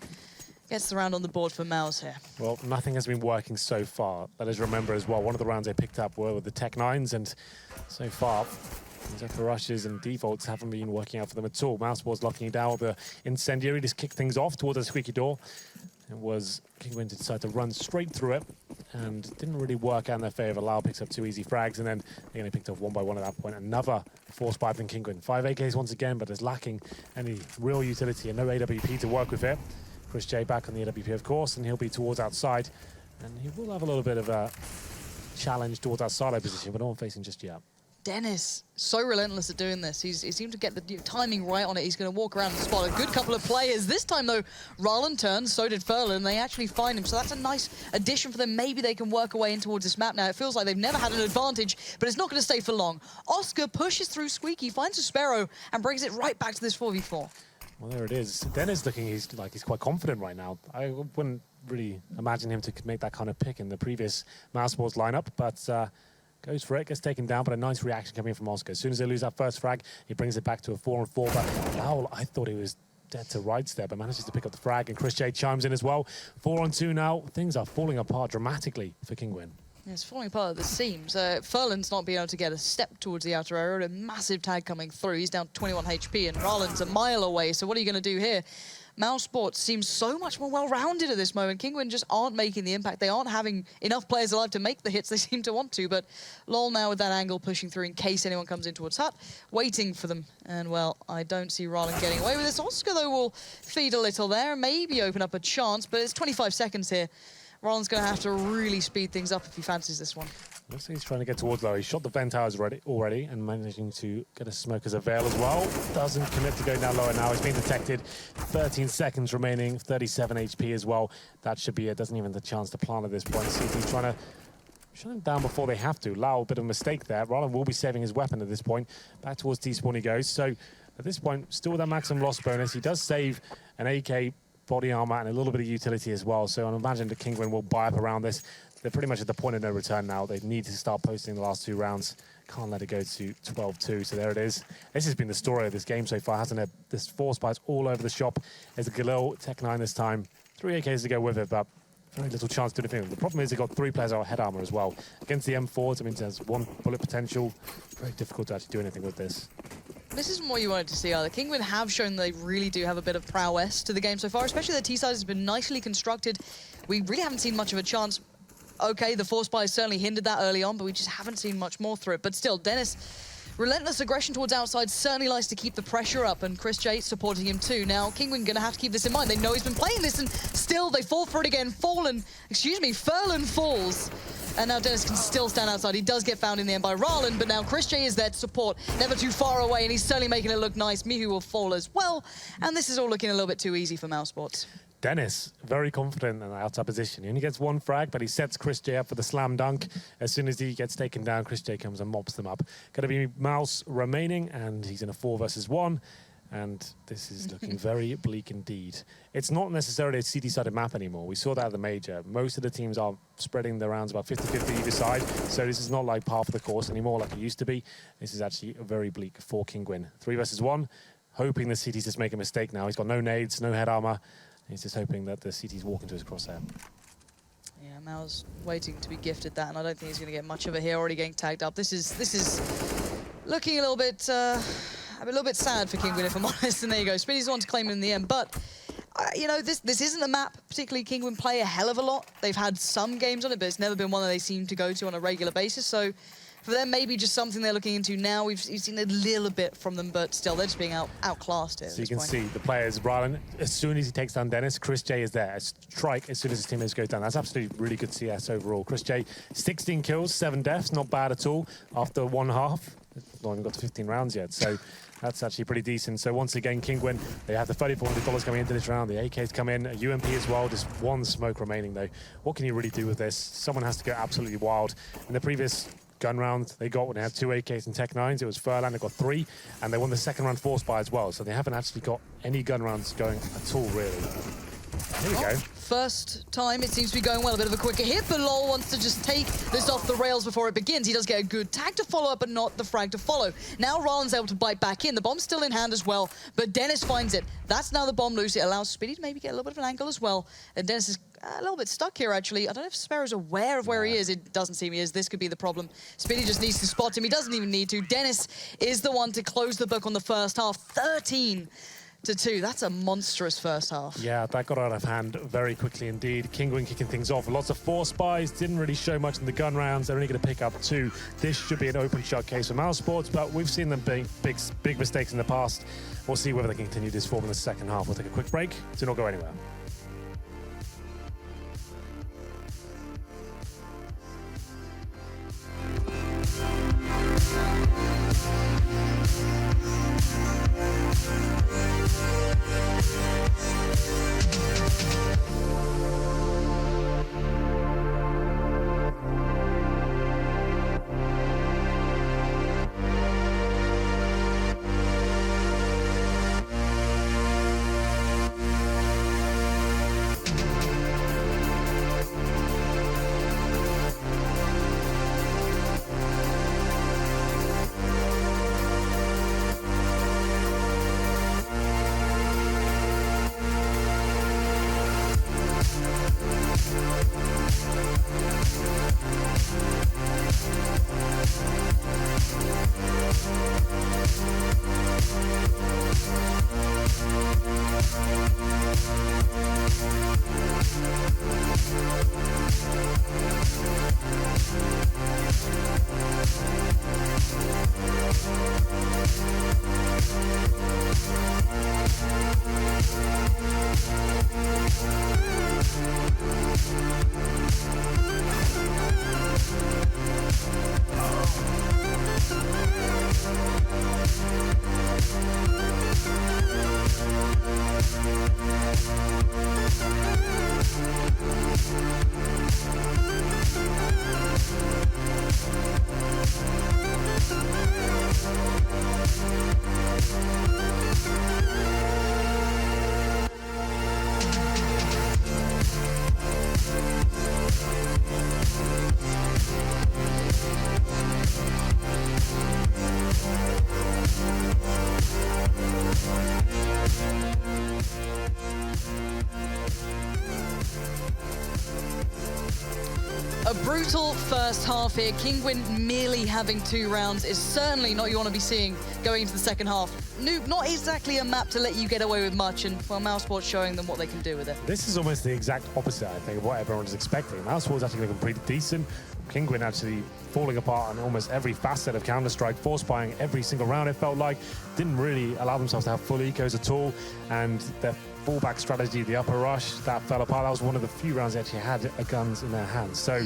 S4: Gets the round on the board for mouz here.
S5: Well, nothing has been working so far. Let us remember as well, one of the rounds they picked up were with the Tech 9s, and so far, these upper rushes and defaults haven't been working out for them at all. mousesports locking it down. The incendiary just kicked things off towards the squeaky door. It was Kinguin to decide to run straight through it, and it didn't really work out in their favor. Lau picks up 2 easy frags, and then they only picked off 1 by 1 at that point. Another force pipe than Kinguin. 5 AKs once again, but is lacking any real utility and no AWP to work with it. Chris J back on the AWP, of course, and he'll be towards outside, and he will have a little bit of a challenge towards our silo position, but no one facing just yet.
S4: Dennis, so relentless at doing this. He seemed to get the timing right on it. He's going to walk around and spot a good couple of players. This time, though, Ryland turned, so did Furlan. They actually find him, so that's a nice addition for them. Maybe they can work away in towards this map now. It feels like they've never had an advantage, but it's not going to stay for long. Oscar pushes through Squeaky, finds a Sparrow, and brings it right back to this 4v4.
S5: Well, there it is. Dennis looking, he's quite confident right now. I wouldn't really imagine him to make that kind of pick in the previous mousesports lineup, but goes for it, gets taken down, but a nice reaction coming from Oscar. As soon as they lose that first frag, he brings it back to a 4-on-4. But Lau, I thought he was dead to right there, but manages to pick up the frag, and Chris J chimes in as well. 4-on-2 now. Things are falling apart dramatically for Kinguin.
S4: Yeah, it's falling apart at the seams. Furlan's not being able to get a step towards the outer area. A massive tag coming through. He's down 21 HP, and Ryland's a mile away. So what are you going to do here? mousesports seems so much more well-rounded at this moment. Kinguin just aren't making the impact. They aren't having enough players alive to make the hits they seem to want to, but LoL now with that angle pushing through in case anyone comes in towards Hut, waiting for them. And, well, I don't see Ryland getting away with this. Oscar, though, will feed a little there, maybe open up a chance, but it's 25 seconds here. Ryland's going to have to really speed things up if he fancies this one.
S5: Looks like he's trying to get towards low. He shot the vent towers already and managing to get a smoke as a veil as well. Doesn't commit to going down lower now. He's been detected. 13 seconds remaining, 37 HP as well. That should be it. Doesn't even have the chance to plant at this point. CT trying to shut him down before they have to. Lau, a bit of a mistake there. Ryland will be saving his weapon at this point. Back towards T-spawn he goes. So at this point, still with that maximum loss bonus, he does save an AK body armor and a little bit of utility as well. So I imagine the Kinguin will buy up around this. They're pretty much at the point of no return now. They need to start posting the last 2 rounds. Can't let it go to 12-2. So there it is. This has been the story of this game so far, hasn't it? There's 4 spies all over the shop. There's a Galil Tech 9 this time. 3 AKs to go with it, but very little chance to do anything. The problem is they've got 3 players out of head armor as well. Against the M4s, I mean, there's 1 bullet potential. Very difficult to actually do anything with this.
S4: This isn't what you wanted to see either. Kinguin have shown they really do have a bit of prowess to the game so far, especially their T-side has been nicely constructed. We really haven't seen much of a chance. Okay, the 4 spies certainly hindered that early on, but we just haven't seen much more through it. But still, Dennis relentless aggression towards outside certainly likes to keep the pressure up, and Chris J supporting him too. Now, Kinguin going to have to keep this in mind. They know he's been playing this, and still they fall for it again. Furlan falls. And now Dennis can still stand outside. He does get found in the end by Rarlan, but now Chris J is there to support. Never too far away, and he's certainly making it look nice. Mihu will fall as well, and this is all looking a little bit too easy for mousesports.
S5: Dennis, very confident in the outside position. He only gets one frag, but he sets Chris J up for the slam dunk. As soon as he gets taken down, Chris J comes and mops them up. Going to be mouz remaining, and he's in a 4 versus 1. And this is looking very bleak indeed. It's not necessarily a CT-sided map anymore. We saw that at the major. Most of the teams are spreading the rounds about 50-50 either side. So this is not like half of the course anymore like it used to be. This is actually very bleak for Kinguin. 3 versus 1, hoping the CTs just make a mistake now. He's got no nades, no head armor. He's just hoping that the CTs walk into his crosshair.
S4: Yeah, mouz waiting to be gifted that, and I don't think he's going to get much of it here. Already getting tagged up. This is looking a little bit sad for Kinguin, if I'm honest. And there you go. Speedy's the one to claim it in the end. But, you know, this isn't a map particularly Kinguin play a hell of a lot. They've had some games on it, but it's never been one that they seem to go to on a regular basis. So for them, maybe just something they're looking into now. We've seen a little bit from them, but still, they're just being outclassed here.
S5: So you can see the players, Rarlan, as soon as he takes down Dennis, Chris J is there. A strike as soon as his teammates go down. That's absolutely really good CS overall. Chris J, 16 kills, 7 deaths, not bad at all after one half. Not even got to 15 rounds yet, so that's actually pretty decent. So once again, Kinguin, they have the $3,400 coming into this round. The AKs come in, a UMP as well, just one smoke remaining though. What can you really do with this? Someone has to go absolutely wild. In the previous gun round they got when they had 2 AKs and Tech 9s, it was Furlan, they got 3, and they won the second round force buy as well. So they haven't actually got any gun rounds going at all, really. Here we go.
S4: First time it seems to be going well. A bit of a quicker hit, but LoL wants to just take this off the rails before it begins. He does get a good tag to follow up, but not the frag to follow. Now Rarlan's able to bite back in. The bomb's still in hand as well, but Dennis finds it. That's now the bomb loose. It allows Speedy to maybe get a little bit of an angle as well. And Dennis is a little bit stuck here, actually. I don't know if Sparrow's aware of where he is. It doesn't seem he is. This could be the problem. Speedy just needs to spot him. He doesn't even need to. Dennis is the one to close the book on the first half. 13-2. That's a monstrous first half. Yeah,
S5: that got out of hand very quickly indeed. Kinguin kicking things off. Lots of force buys. Didn't really show much in the gun rounds. They're only going to pick up 2. This should be an open shot case for mousesports, but we've seen them make big mistakes in the past. We'll see whether they can continue this form in the second half. We'll take a quick break. Do not go anywhere.
S4: A brutal first half here. Kinguin merely having 2 rounds is certainly not what you want to be seeing going into the second half. Nuke, not exactly a map to let you get away with much, and well, mousesports showing them what they can do with it.
S5: This is almost the exact opposite, I think, of what everyone was expecting. mousesports actually looking pretty decent. Kinguin actually falling apart on almost every facet of Counter-Strike, force buying every single round, it felt like. Didn't really allow themselves to have full ecos at all, and their fallback strategy, the upper rush, that fell apart. That was one of the few rounds they actually had guns in their hands. So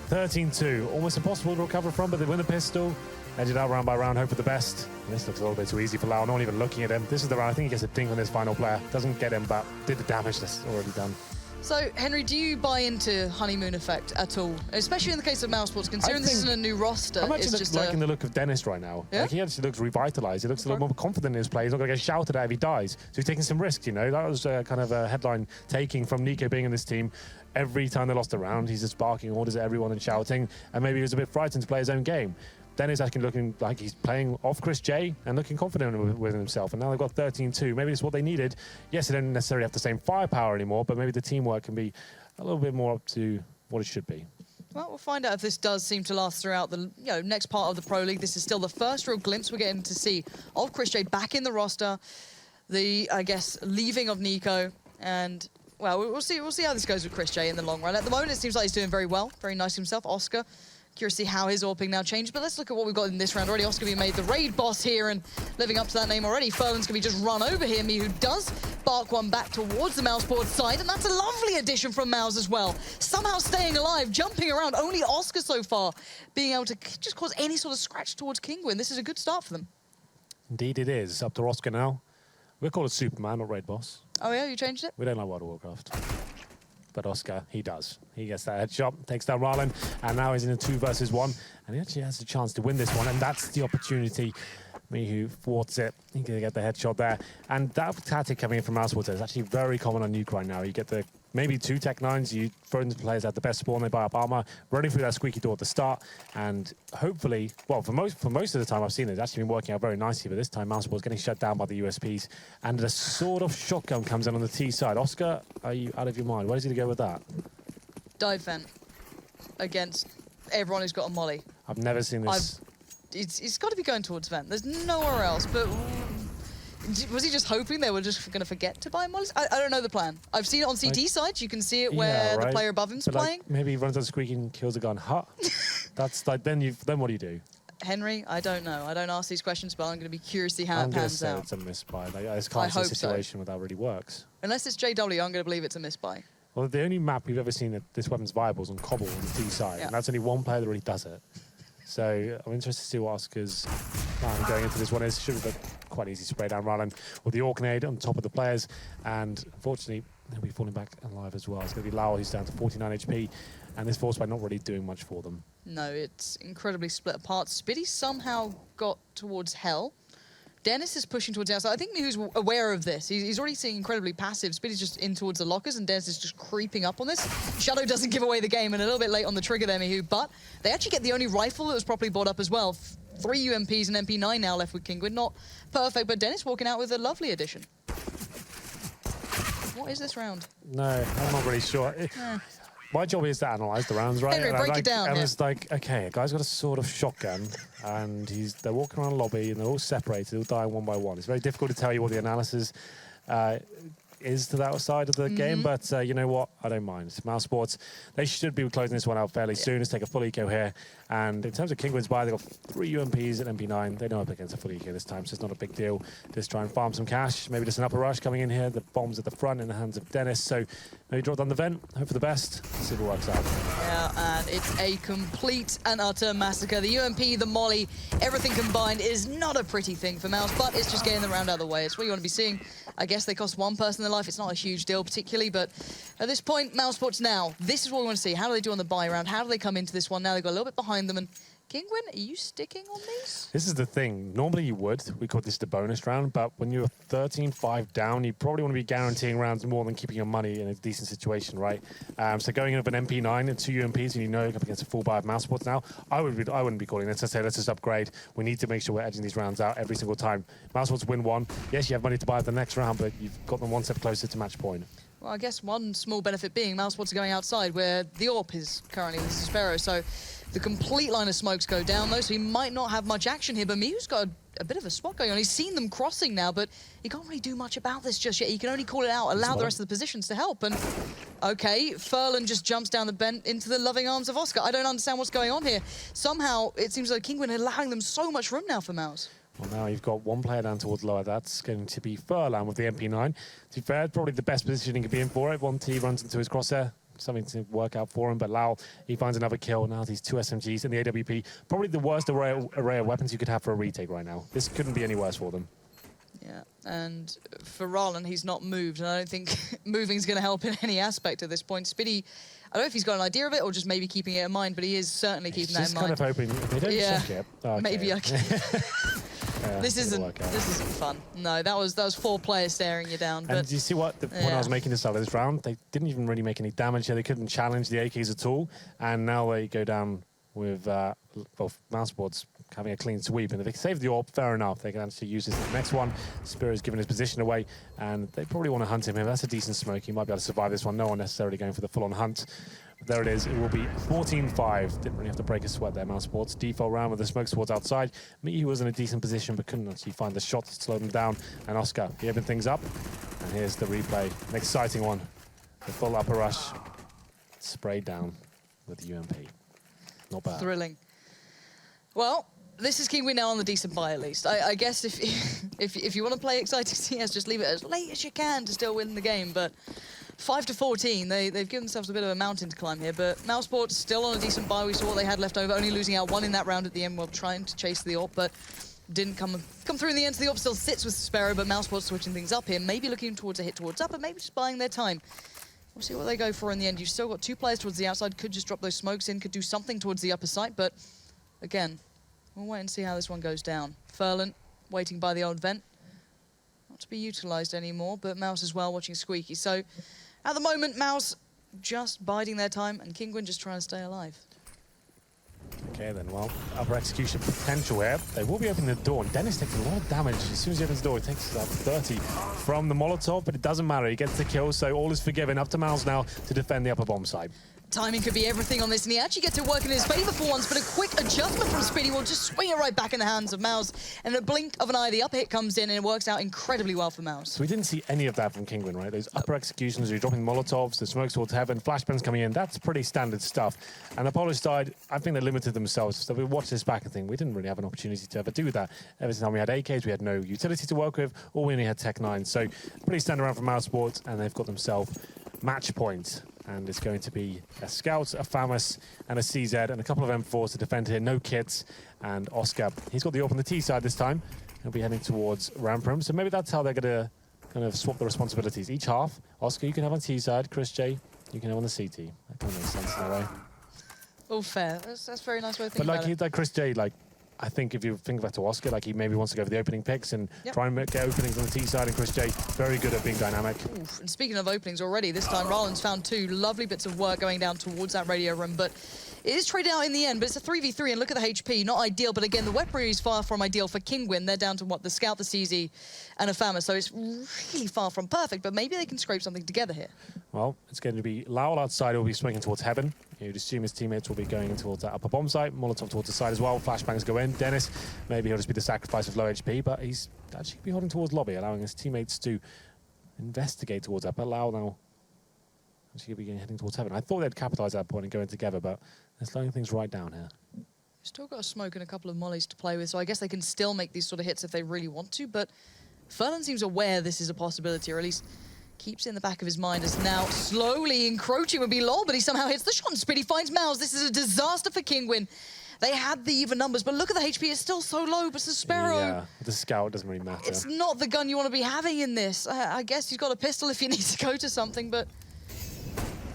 S5: 13-2, almost impossible to recover from, but they win the pistol, edge it out round by round, hope for the best. And this looks a little bit too easy for Lau, not even looking at him. This is the round, I think he gets a ding on his final player. Doesn't get him, but did the damage that's already done.
S4: So, Henry, do you buy into honeymoon effect at all? Especially in the case of mousesports, considering this isn't a new roster.
S5: I'm actually liking the look of Dennis right now.
S4: Yeah?
S5: Like, he actually looks revitalized. He looks a little more confident in his play. He's not going to get shouted at if he dies. So he's taking some risks, you know. That was kind of a headline taking from Nico being in this team. Every time they lost a round, he's just barking orders at everyone and shouting. And maybe he was a bit frightened to play his own game. Dennis actually looking like he's playing off Chris J and looking confident with himself. And now they've got 13-2. Maybe it's what they needed. Yes, they don't necessarily have the same firepower anymore, but maybe the teamwork can be a little bit more up to what it should be.
S4: Well, we'll find out if this does seem to last throughout the next part of the Pro League. This is still the first real glimpse we're getting to see of Chris J back in the roster. The, I guess, leaving of Nico. And, well, we'll see how this goes with Chris J in the long run. At the moment, it seems like he's doing very well. Very nice himself. Oscar, curious to see how his AWPing now changed. But let's look at what we've got in this round already. Oscar being made the raid boss here and living up to that name already. Furlan's going to be just run over here. Mihu does bark one back towards the mousesports side, and that's a lovely addition from mouz as well. Somehow staying alive, jumping around. Only Oscar so far being able to just cause any sort of scratch towards Kinguin. This is a good start for them.
S5: Indeed it is. Up to Oscar now. We'll call it Superman, not Raid Boss.
S4: Oh yeah, you changed it?
S5: We don't like World of Warcraft. But Oscar, he does. He gets that headshot, takes down Rylan, and now he's in a 2 versus 1. And he actually has a chance to win this one, and that's the opportunity. Mihu thwarts it. He's going to get the headshot there. And that tactic coming in from mousesports is actually very common on Nuke right now. You get the maybe 2 Tech 9s, you throw into players at the best spawn, they buy up armor, running through that squeaky door at the start, and hopefully, well, for most of the time I've seen it, it's actually been working out very nicely, but this time mousesports getting shut down by the USPs, and a sort of shotgun comes in on the T side. Oscar, are you out of your mind? Where is he to go with that?
S4: Dive vent against everyone who's got a molly.
S5: I've never seen this.
S4: It's got to be going towards vent. There's nowhere else, but was he just hoping they were just going to forget to buy mollies? I don't know the plan. I've seen it on CT sides. You can see it where the player above him's playing.
S5: Like, maybe he runs on squeaky and kills a gun. Huh? That's like, then what do you do?
S4: Henry, I don't know. I don't ask these questions, but I'm going to be curious to see how it pans out.
S5: It's a misbuy. Like, I just can't see a situation where that really works.
S4: Unless it's JW, I'm going to believe it's a misbuy.
S5: Well, the only map we've ever seen that this weapon's viable is on Cobble on the T side, and that's only one player that really does it. So I'm interested to see what Oscar's plan going into this one is. Should have been quite easy spray down Rylan with the Orcanade on top of the players, and unfortunately he'll be falling back alive as well. It's going to be Lau who's down to 49 HP, and this force by not really doing much for them. No,
S4: it's incredibly split apart. Spitty somehow got towards Hell. Dennis is pushing towards the outside. I think Mihu's aware of this. He's already seeing incredibly passive. Spitty's just in towards the lockers, and Dennis is just creeping up on this. Shadow doesn't give away the game, and a little bit late on the trigger there, Mihu, but they actually get the only rifle that was properly bought up as well. 3 UMPs and MP9 now left with Kinguin. Not perfect, but Dennis walking out with a lovely addition. What is this round?
S5: No, I'm not really sure. My job is to analyse the rounds, right?
S4: Henry, break it down.
S5: And it's like, okay, a guy's got a sort of shotgun, and they're walking around the lobby, and they're all separated, all dying one by one. It's very difficult to tell you what the analysis is to that side of the game, but you know what? I don't mind. It's mousesports. They should be closing this one out fairly soon. Let's take a full eco here. And in terms of Kinguin's buy, they've got 3 UMPs and MP9. They know up against a full eco this time, so it's not a big deal. Just try and farm some cash. Maybe just an upper rush coming in here. The bomb's at the front in the hands of Dennis. So maybe drop down the vent, hope for the best, see if it works out.
S4: Yeah, and it's a complete and utter massacre. The UMP, the molly, everything combined is not a pretty thing for mouz, but it's just getting the round out of the way. It's what you want to be seeing. I guess they cost one person their life. It's not a huge deal particularly, but at this point, mousesports now, this is what we want to see. How do they do on the buy round? How do they come into this one? Now they've got a little bit behind them, and Kinguin, are you sticking on these? This
S5: is the thing. Normally you would. We call this the bonus round, but when you're 13-5 down, you probably want to be guaranteeing rounds more than keeping your money in a decent situation, right? So going in with an MP9 and 2 UMPs, and you know you're up against a full buy of mousesports now, I wouldn't be calling this. I'd say let's just upgrade. We need to make sure we're edging these rounds out every single time. Mousesports win one. Yes, you have money to buy the next round, but you've got them one step closer to match point.
S4: Well, I guess one small benefit being mousesports are going outside where the AWP is currently with Sparrow. So the complete line of smokes go down though, so he might not have much action here. But Mew's got a bit of a spot going on. He's seen them crossing now, but he can't really do much about this just yet. He can only call it out, allow the rest of the positions to help. And okay, Furlan just jumps down the bend into the loving arms of Oscar. I don't understand what's going on here. Somehow it seems like Kinguin are allowing them so much room now for mouz.
S5: Well, now you've got one player down towards lower. That's going to be Furlan with the MP9. To be fair, probably the best positioning could be in for it. 1T runs into his crosshair. Something to work out for him, but Lau, he finds another kill. Now these 2 SMGs in the AWP. Probably the worst array of weapons you could have for a retake right now. This couldn't be any worse for them.
S4: Yeah, and for Rallen, he's not moved, and I don't think moving is going to help in any aspect at this point. Spitty, I don't know if he's got an idea of it or just maybe keeping it in mind, but he is certainly keeping that in mind.
S5: Just kind of hoping if they don't check it. Okay.
S4: Maybe I can. This isn't fun. No, that was 4 players staring you down.
S5: And do you see what? When I was making this out of this round, they didn't even really make any damage here. They couldn't challenge the AKs at all. And now they go down with mousesports having a clean sweep. And if they save the AWP, fair enough. They can actually use this in the next one. Spirit's given his position away, and they probably want to hunt him here. That's a decent smoke. He might be able to survive this one. No one necessarily going for the full-on hunt. But there it is. It will be 14-5. Didn't really have to break a sweat there, mousesports. Default round with the smoke towards outside. He was in a decent position, but couldn't actually find the shot to slow them down. And Oscar, he opened things up. And here's the replay. An exciting one. The full upper rush. Sprayed down with the UMP. Not bad.
S4: Thrilling. Well, this is Kinguin now on the decent buy, at least. I guess if you want to play exciting CS, just leave it as late as you can to still win the game. But 5-14, they've given themselves a bit of a mountain to climb here. But mousesports still on a decent buy. We saw what they had left over, only losing out 1 in that round at the end while trying to chase the AWP, but didn't come through in the end. So the AWP still sits with Sparrow, but mousesports switching things up here, maybe looking towards a hit towards up, but maybe just buying their time. We'll see what they go for in the end. You've still got 2 players towards the outside, could just drop those smokes in, could do something towards the upper site, but again, we'll wait and see how this one goes down. Furlan waiting by the old vent. Not to be utilised anymore, but mouz as well watching Squeaky. So at the moment, mouz just biding their time and Kinguin just trying to stay alive.
S5: Okay then, well, upper execution potential here. They will be opening the door, and Dennis takes a lot of damage. As soon as he opens the door, he takes about 30 from the Molotov, but it doesn't matter. He gets the kill, so all is forgiven. Up to mouz now to defend the upper bomb side.
S4: Timing could be everything on this, and he actually gets it working in his favour for once, but a quick adjustment from Spitty will just swing it right back in the hands of mouz. And in a blink of an eye, the up hit comes in, and it works out incredibly well for mouz.
S5: So we didn't see any of that from Kinguin, right? Those upper executions, you're dropping Molotovs, the smokes towards heaven, flashbangs coming in, that's pretty standard stuff. And the Polish side, I think they limited themselves. So we watched this back and think, we didn't really have an opportunity to ever do that. Every time we had AKs, we had no utility to work with, or we only had Tech 9. So pretty standard round from mousesports, and they've got themselves match point. And it's going to be a Scout, a Famous, and a CZ, and a couple of M4s to defend here. No kits. And Oscar, he's got the AWP on the T side this time. He'll be heading towards Ramprum. So maybe that's how they're going to kind of swap the responsibilities. Each half, Oscar, you can have on T side. Chris J, you can have on the CT. That kind of makes sense in a way.
S4: All fair. That's a very nice way of thinking about it.
S5: But like Chris J, like, I think if you think back to Oscar, like he maybe wants to go for the opening picks and try and get openings on the T side, and Chris J, very good at being dynamic.
S4: Oof. And speaking of openings already, this time Rallen's found 2 lovely bits of work going down towards that radio room, but it is traded out in the end, but it's a 3v3, and look at the HP, not ideal, but again, the weaponry is far from ideal for Kinguin. They're down to what, the Scout, the CZ, and a Famous, so it's really far from perfect, but maybe they can scrape something together here.
S5: Well, it's going to be Lowell outside, will be swinging towards heaven. You'd assume his teammates will be going in towards that upper bomb site. Molotov towards the side as well. Flashbangs go in. Dennis, maybe he'll just be the sacrifice of low HP, but he's actually be holding towards lobby, allowing his teammates to investigate towards that. But Lowell now actually be heading towards heaven. I thought they'd capitalize that point and go in together, but they're slowing things right down here.
S4: Still got a smoke and a couple of mollies to play with, so I guess they can still make these sort of hits if they really want to, but Furlan seems aware this is a possibility, or at least keeps it in the back of his mind as now slowly encroaching would be lol, but he somehow hits the shot and Spitty finds mouz. This is a disaster for Kinguin. They had the even numbers, but look at the HP, it's still so low, but it's a Sparrow.
S5: Yeah, the Scout doesn't really matter.
S4: It's not the gun you want to be having in this. I guess he's got a pistol if you need to go to something, but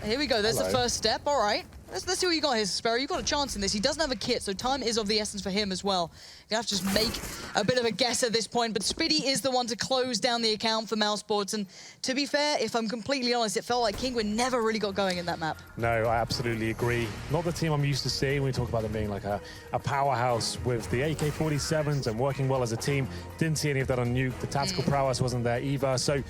S4: here we go, there's the first step, all right. Let's see what you got here, Sparrow. You've got a chance in this. He doesn't have a kit, so time is of the essence for him as well. You have to just make a bit of a guess at this point, but Spitty is the one to close down the account for mousesports. And to be fair, if I'm completely honest, it felt like Kinguin never really got going in that map.
S5: No, I absolutely agree. Not the team I'm used to seeing when we talk about them being like a powerhouse with the AK-47s and working well as a team. Didn't see any of that on Nuke. The tactical prowess wasn't there either. So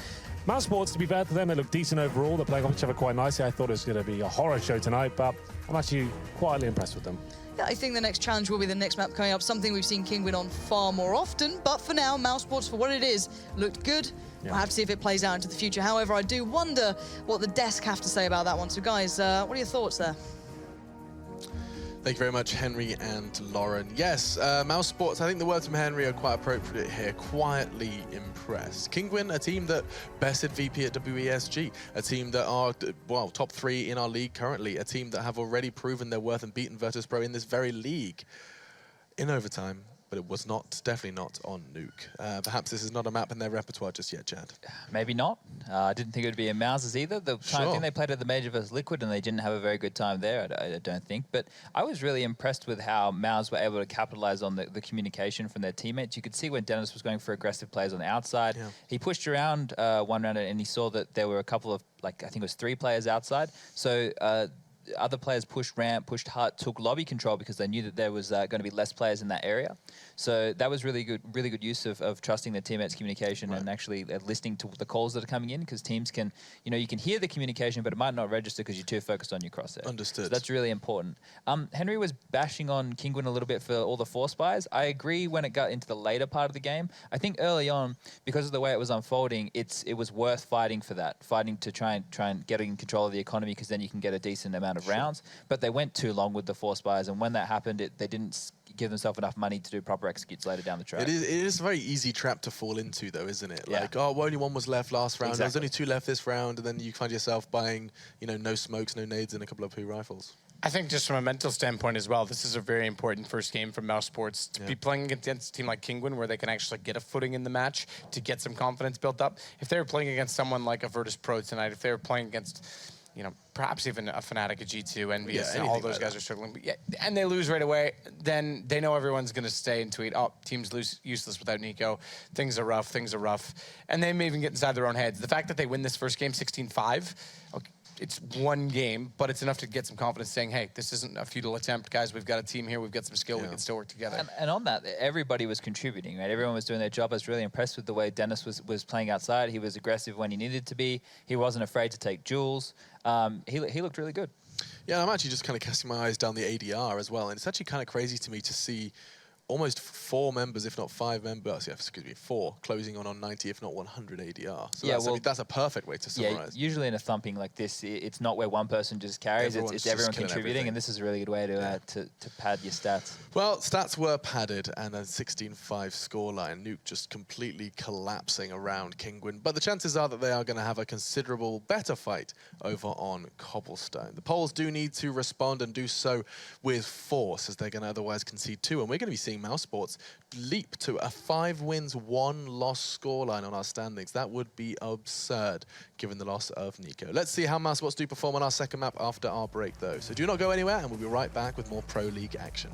S5: Mouse Sports, to be fair to them, they look decent overall. They're playing off each other quite nicely. I thought it was going to be a horror show tonight, but I'm actually quietly impressed with them.
S4: Yeah, I think the next challenge will be the next map coming up, something we've seen Kinguin on far more often. But for now, Mouse Sports, for what it is, looked good.
S5: Yeah.
S4: We'll have to see if it plays out into the future. However, I do wonder what the desk have to say about that one. So, guys, what are your thoughts there?
S1: Thank you very much, Henry and Lauren. Yes, Mouse Sports, I think the words from Henry are quite appropriate here. Quietly impressed. Kinguin, a team that bested VP at WESG, a team that are, well, top 3 in our league currently, a team that have already proven their worth and beaten Virtus.pro in this very league in overtime. But it was not, definitely not on Nuke. Perhaps this is not a map in their repertoire just yet, Chad.
S3: Maybe not. I didn't think it would be in Mouse's either. The time thing they played at the Major vs Liquid, and they didn't have a very good time there, I don't think. But I was really impressed with how Mouse were able to capitalize on the communication from their teammates. You could see when Dennis was going for aggressive plays on the outside. Yeah. He pushed around one round, and he saw that there were a couple of, like, I think it was 3 players outside. So other players pushed ramp, pushed hut, took lobby control because they knew that there was going to be less players in that area. So that was really good use of trusting their teammates' communication and actually listening to the calls that are coming in, because teams can, you can hear the communication, but it might not register because you're too focused on your crosshair.
S1: Understood.
S3: So that's really important. Henry was bashing on Kinguin a little bit for all the force buys. I agree when it got into the later part of the game. I think early on, because of the way it was unfolding, it was worth fighting for that, fighting to try and get in control of the economy, because then you can get a decent amount of rounds. But they went too long with the force buys, and when that happened, they didn't give themselves enough money to do proper executes later down the track.
S1: It is a very easy trap to fall into, though, isn't it? Yeah. Like, oh, well, only 1 was left last round. Exactly. There's only 2 left this round, and then you find yourself buying, no smokes, no nades, and a couple of poo rifles.
S2: I think just from a mental standpoint as well, this is a very important first game for Mouse Sports. To be playing against a team like Kinguin, where they can actually get a footing in the match to get some confidence built up. If they were playing against someone like a Virtus.pro tonight, if they were playing against, perhaps even a Fnatic, a G2, Envious, and all those guys are struggling. But and they lose right away, then they know everyone's going to stay and tweet, oh, team's useless without Nico. Things are rough. And they may even get inside their own heads. The fact that they win this first game 16-5, okay, it's 1 game, but it's enough to get some confidence saying, hey, this isn't a futile attempt, guys. We've got a team here. We've got some skill. We can still work together.
S3: And on that, everybody was contributing, right? Everyone was doing their job. I was really impressed with the way Dennis was playing outside. He was aggressive when he needed to be. He wasn't afraid to take duels. He looked really good.
S1: Yeah, I'm actually just kind of casting my eyes down the ADR as well. And it's actually kind of crazy to me to see almost 4 members, if not 5 members, 4, closing on 90, if not 100 ADR. So that's a perfect way to summarize.
S3: Yeah, usually in a thumping like this, it's not where one person just carries, it's everyone contributing, and this is a really good way to pad your stats.
S1: Well, stats were padded, and a 16-5 scoreline. Nuke just completely collapsing around Kinguin, but the chances are that they are going to have a considerable better fight over on Cobblestone. The Poles do need to respond and do so with force, as they're going to otherwise concede 2, and we're going to be seeing Mouse Sports leap to a 5 wins, 1 loss scoreline on our standings. That would be absurd, given the loss of Nico. Let's see how Mouse Sports do perform on our second map after our break, though. So do not go anywhere, and we'll be right back with more Pro League action.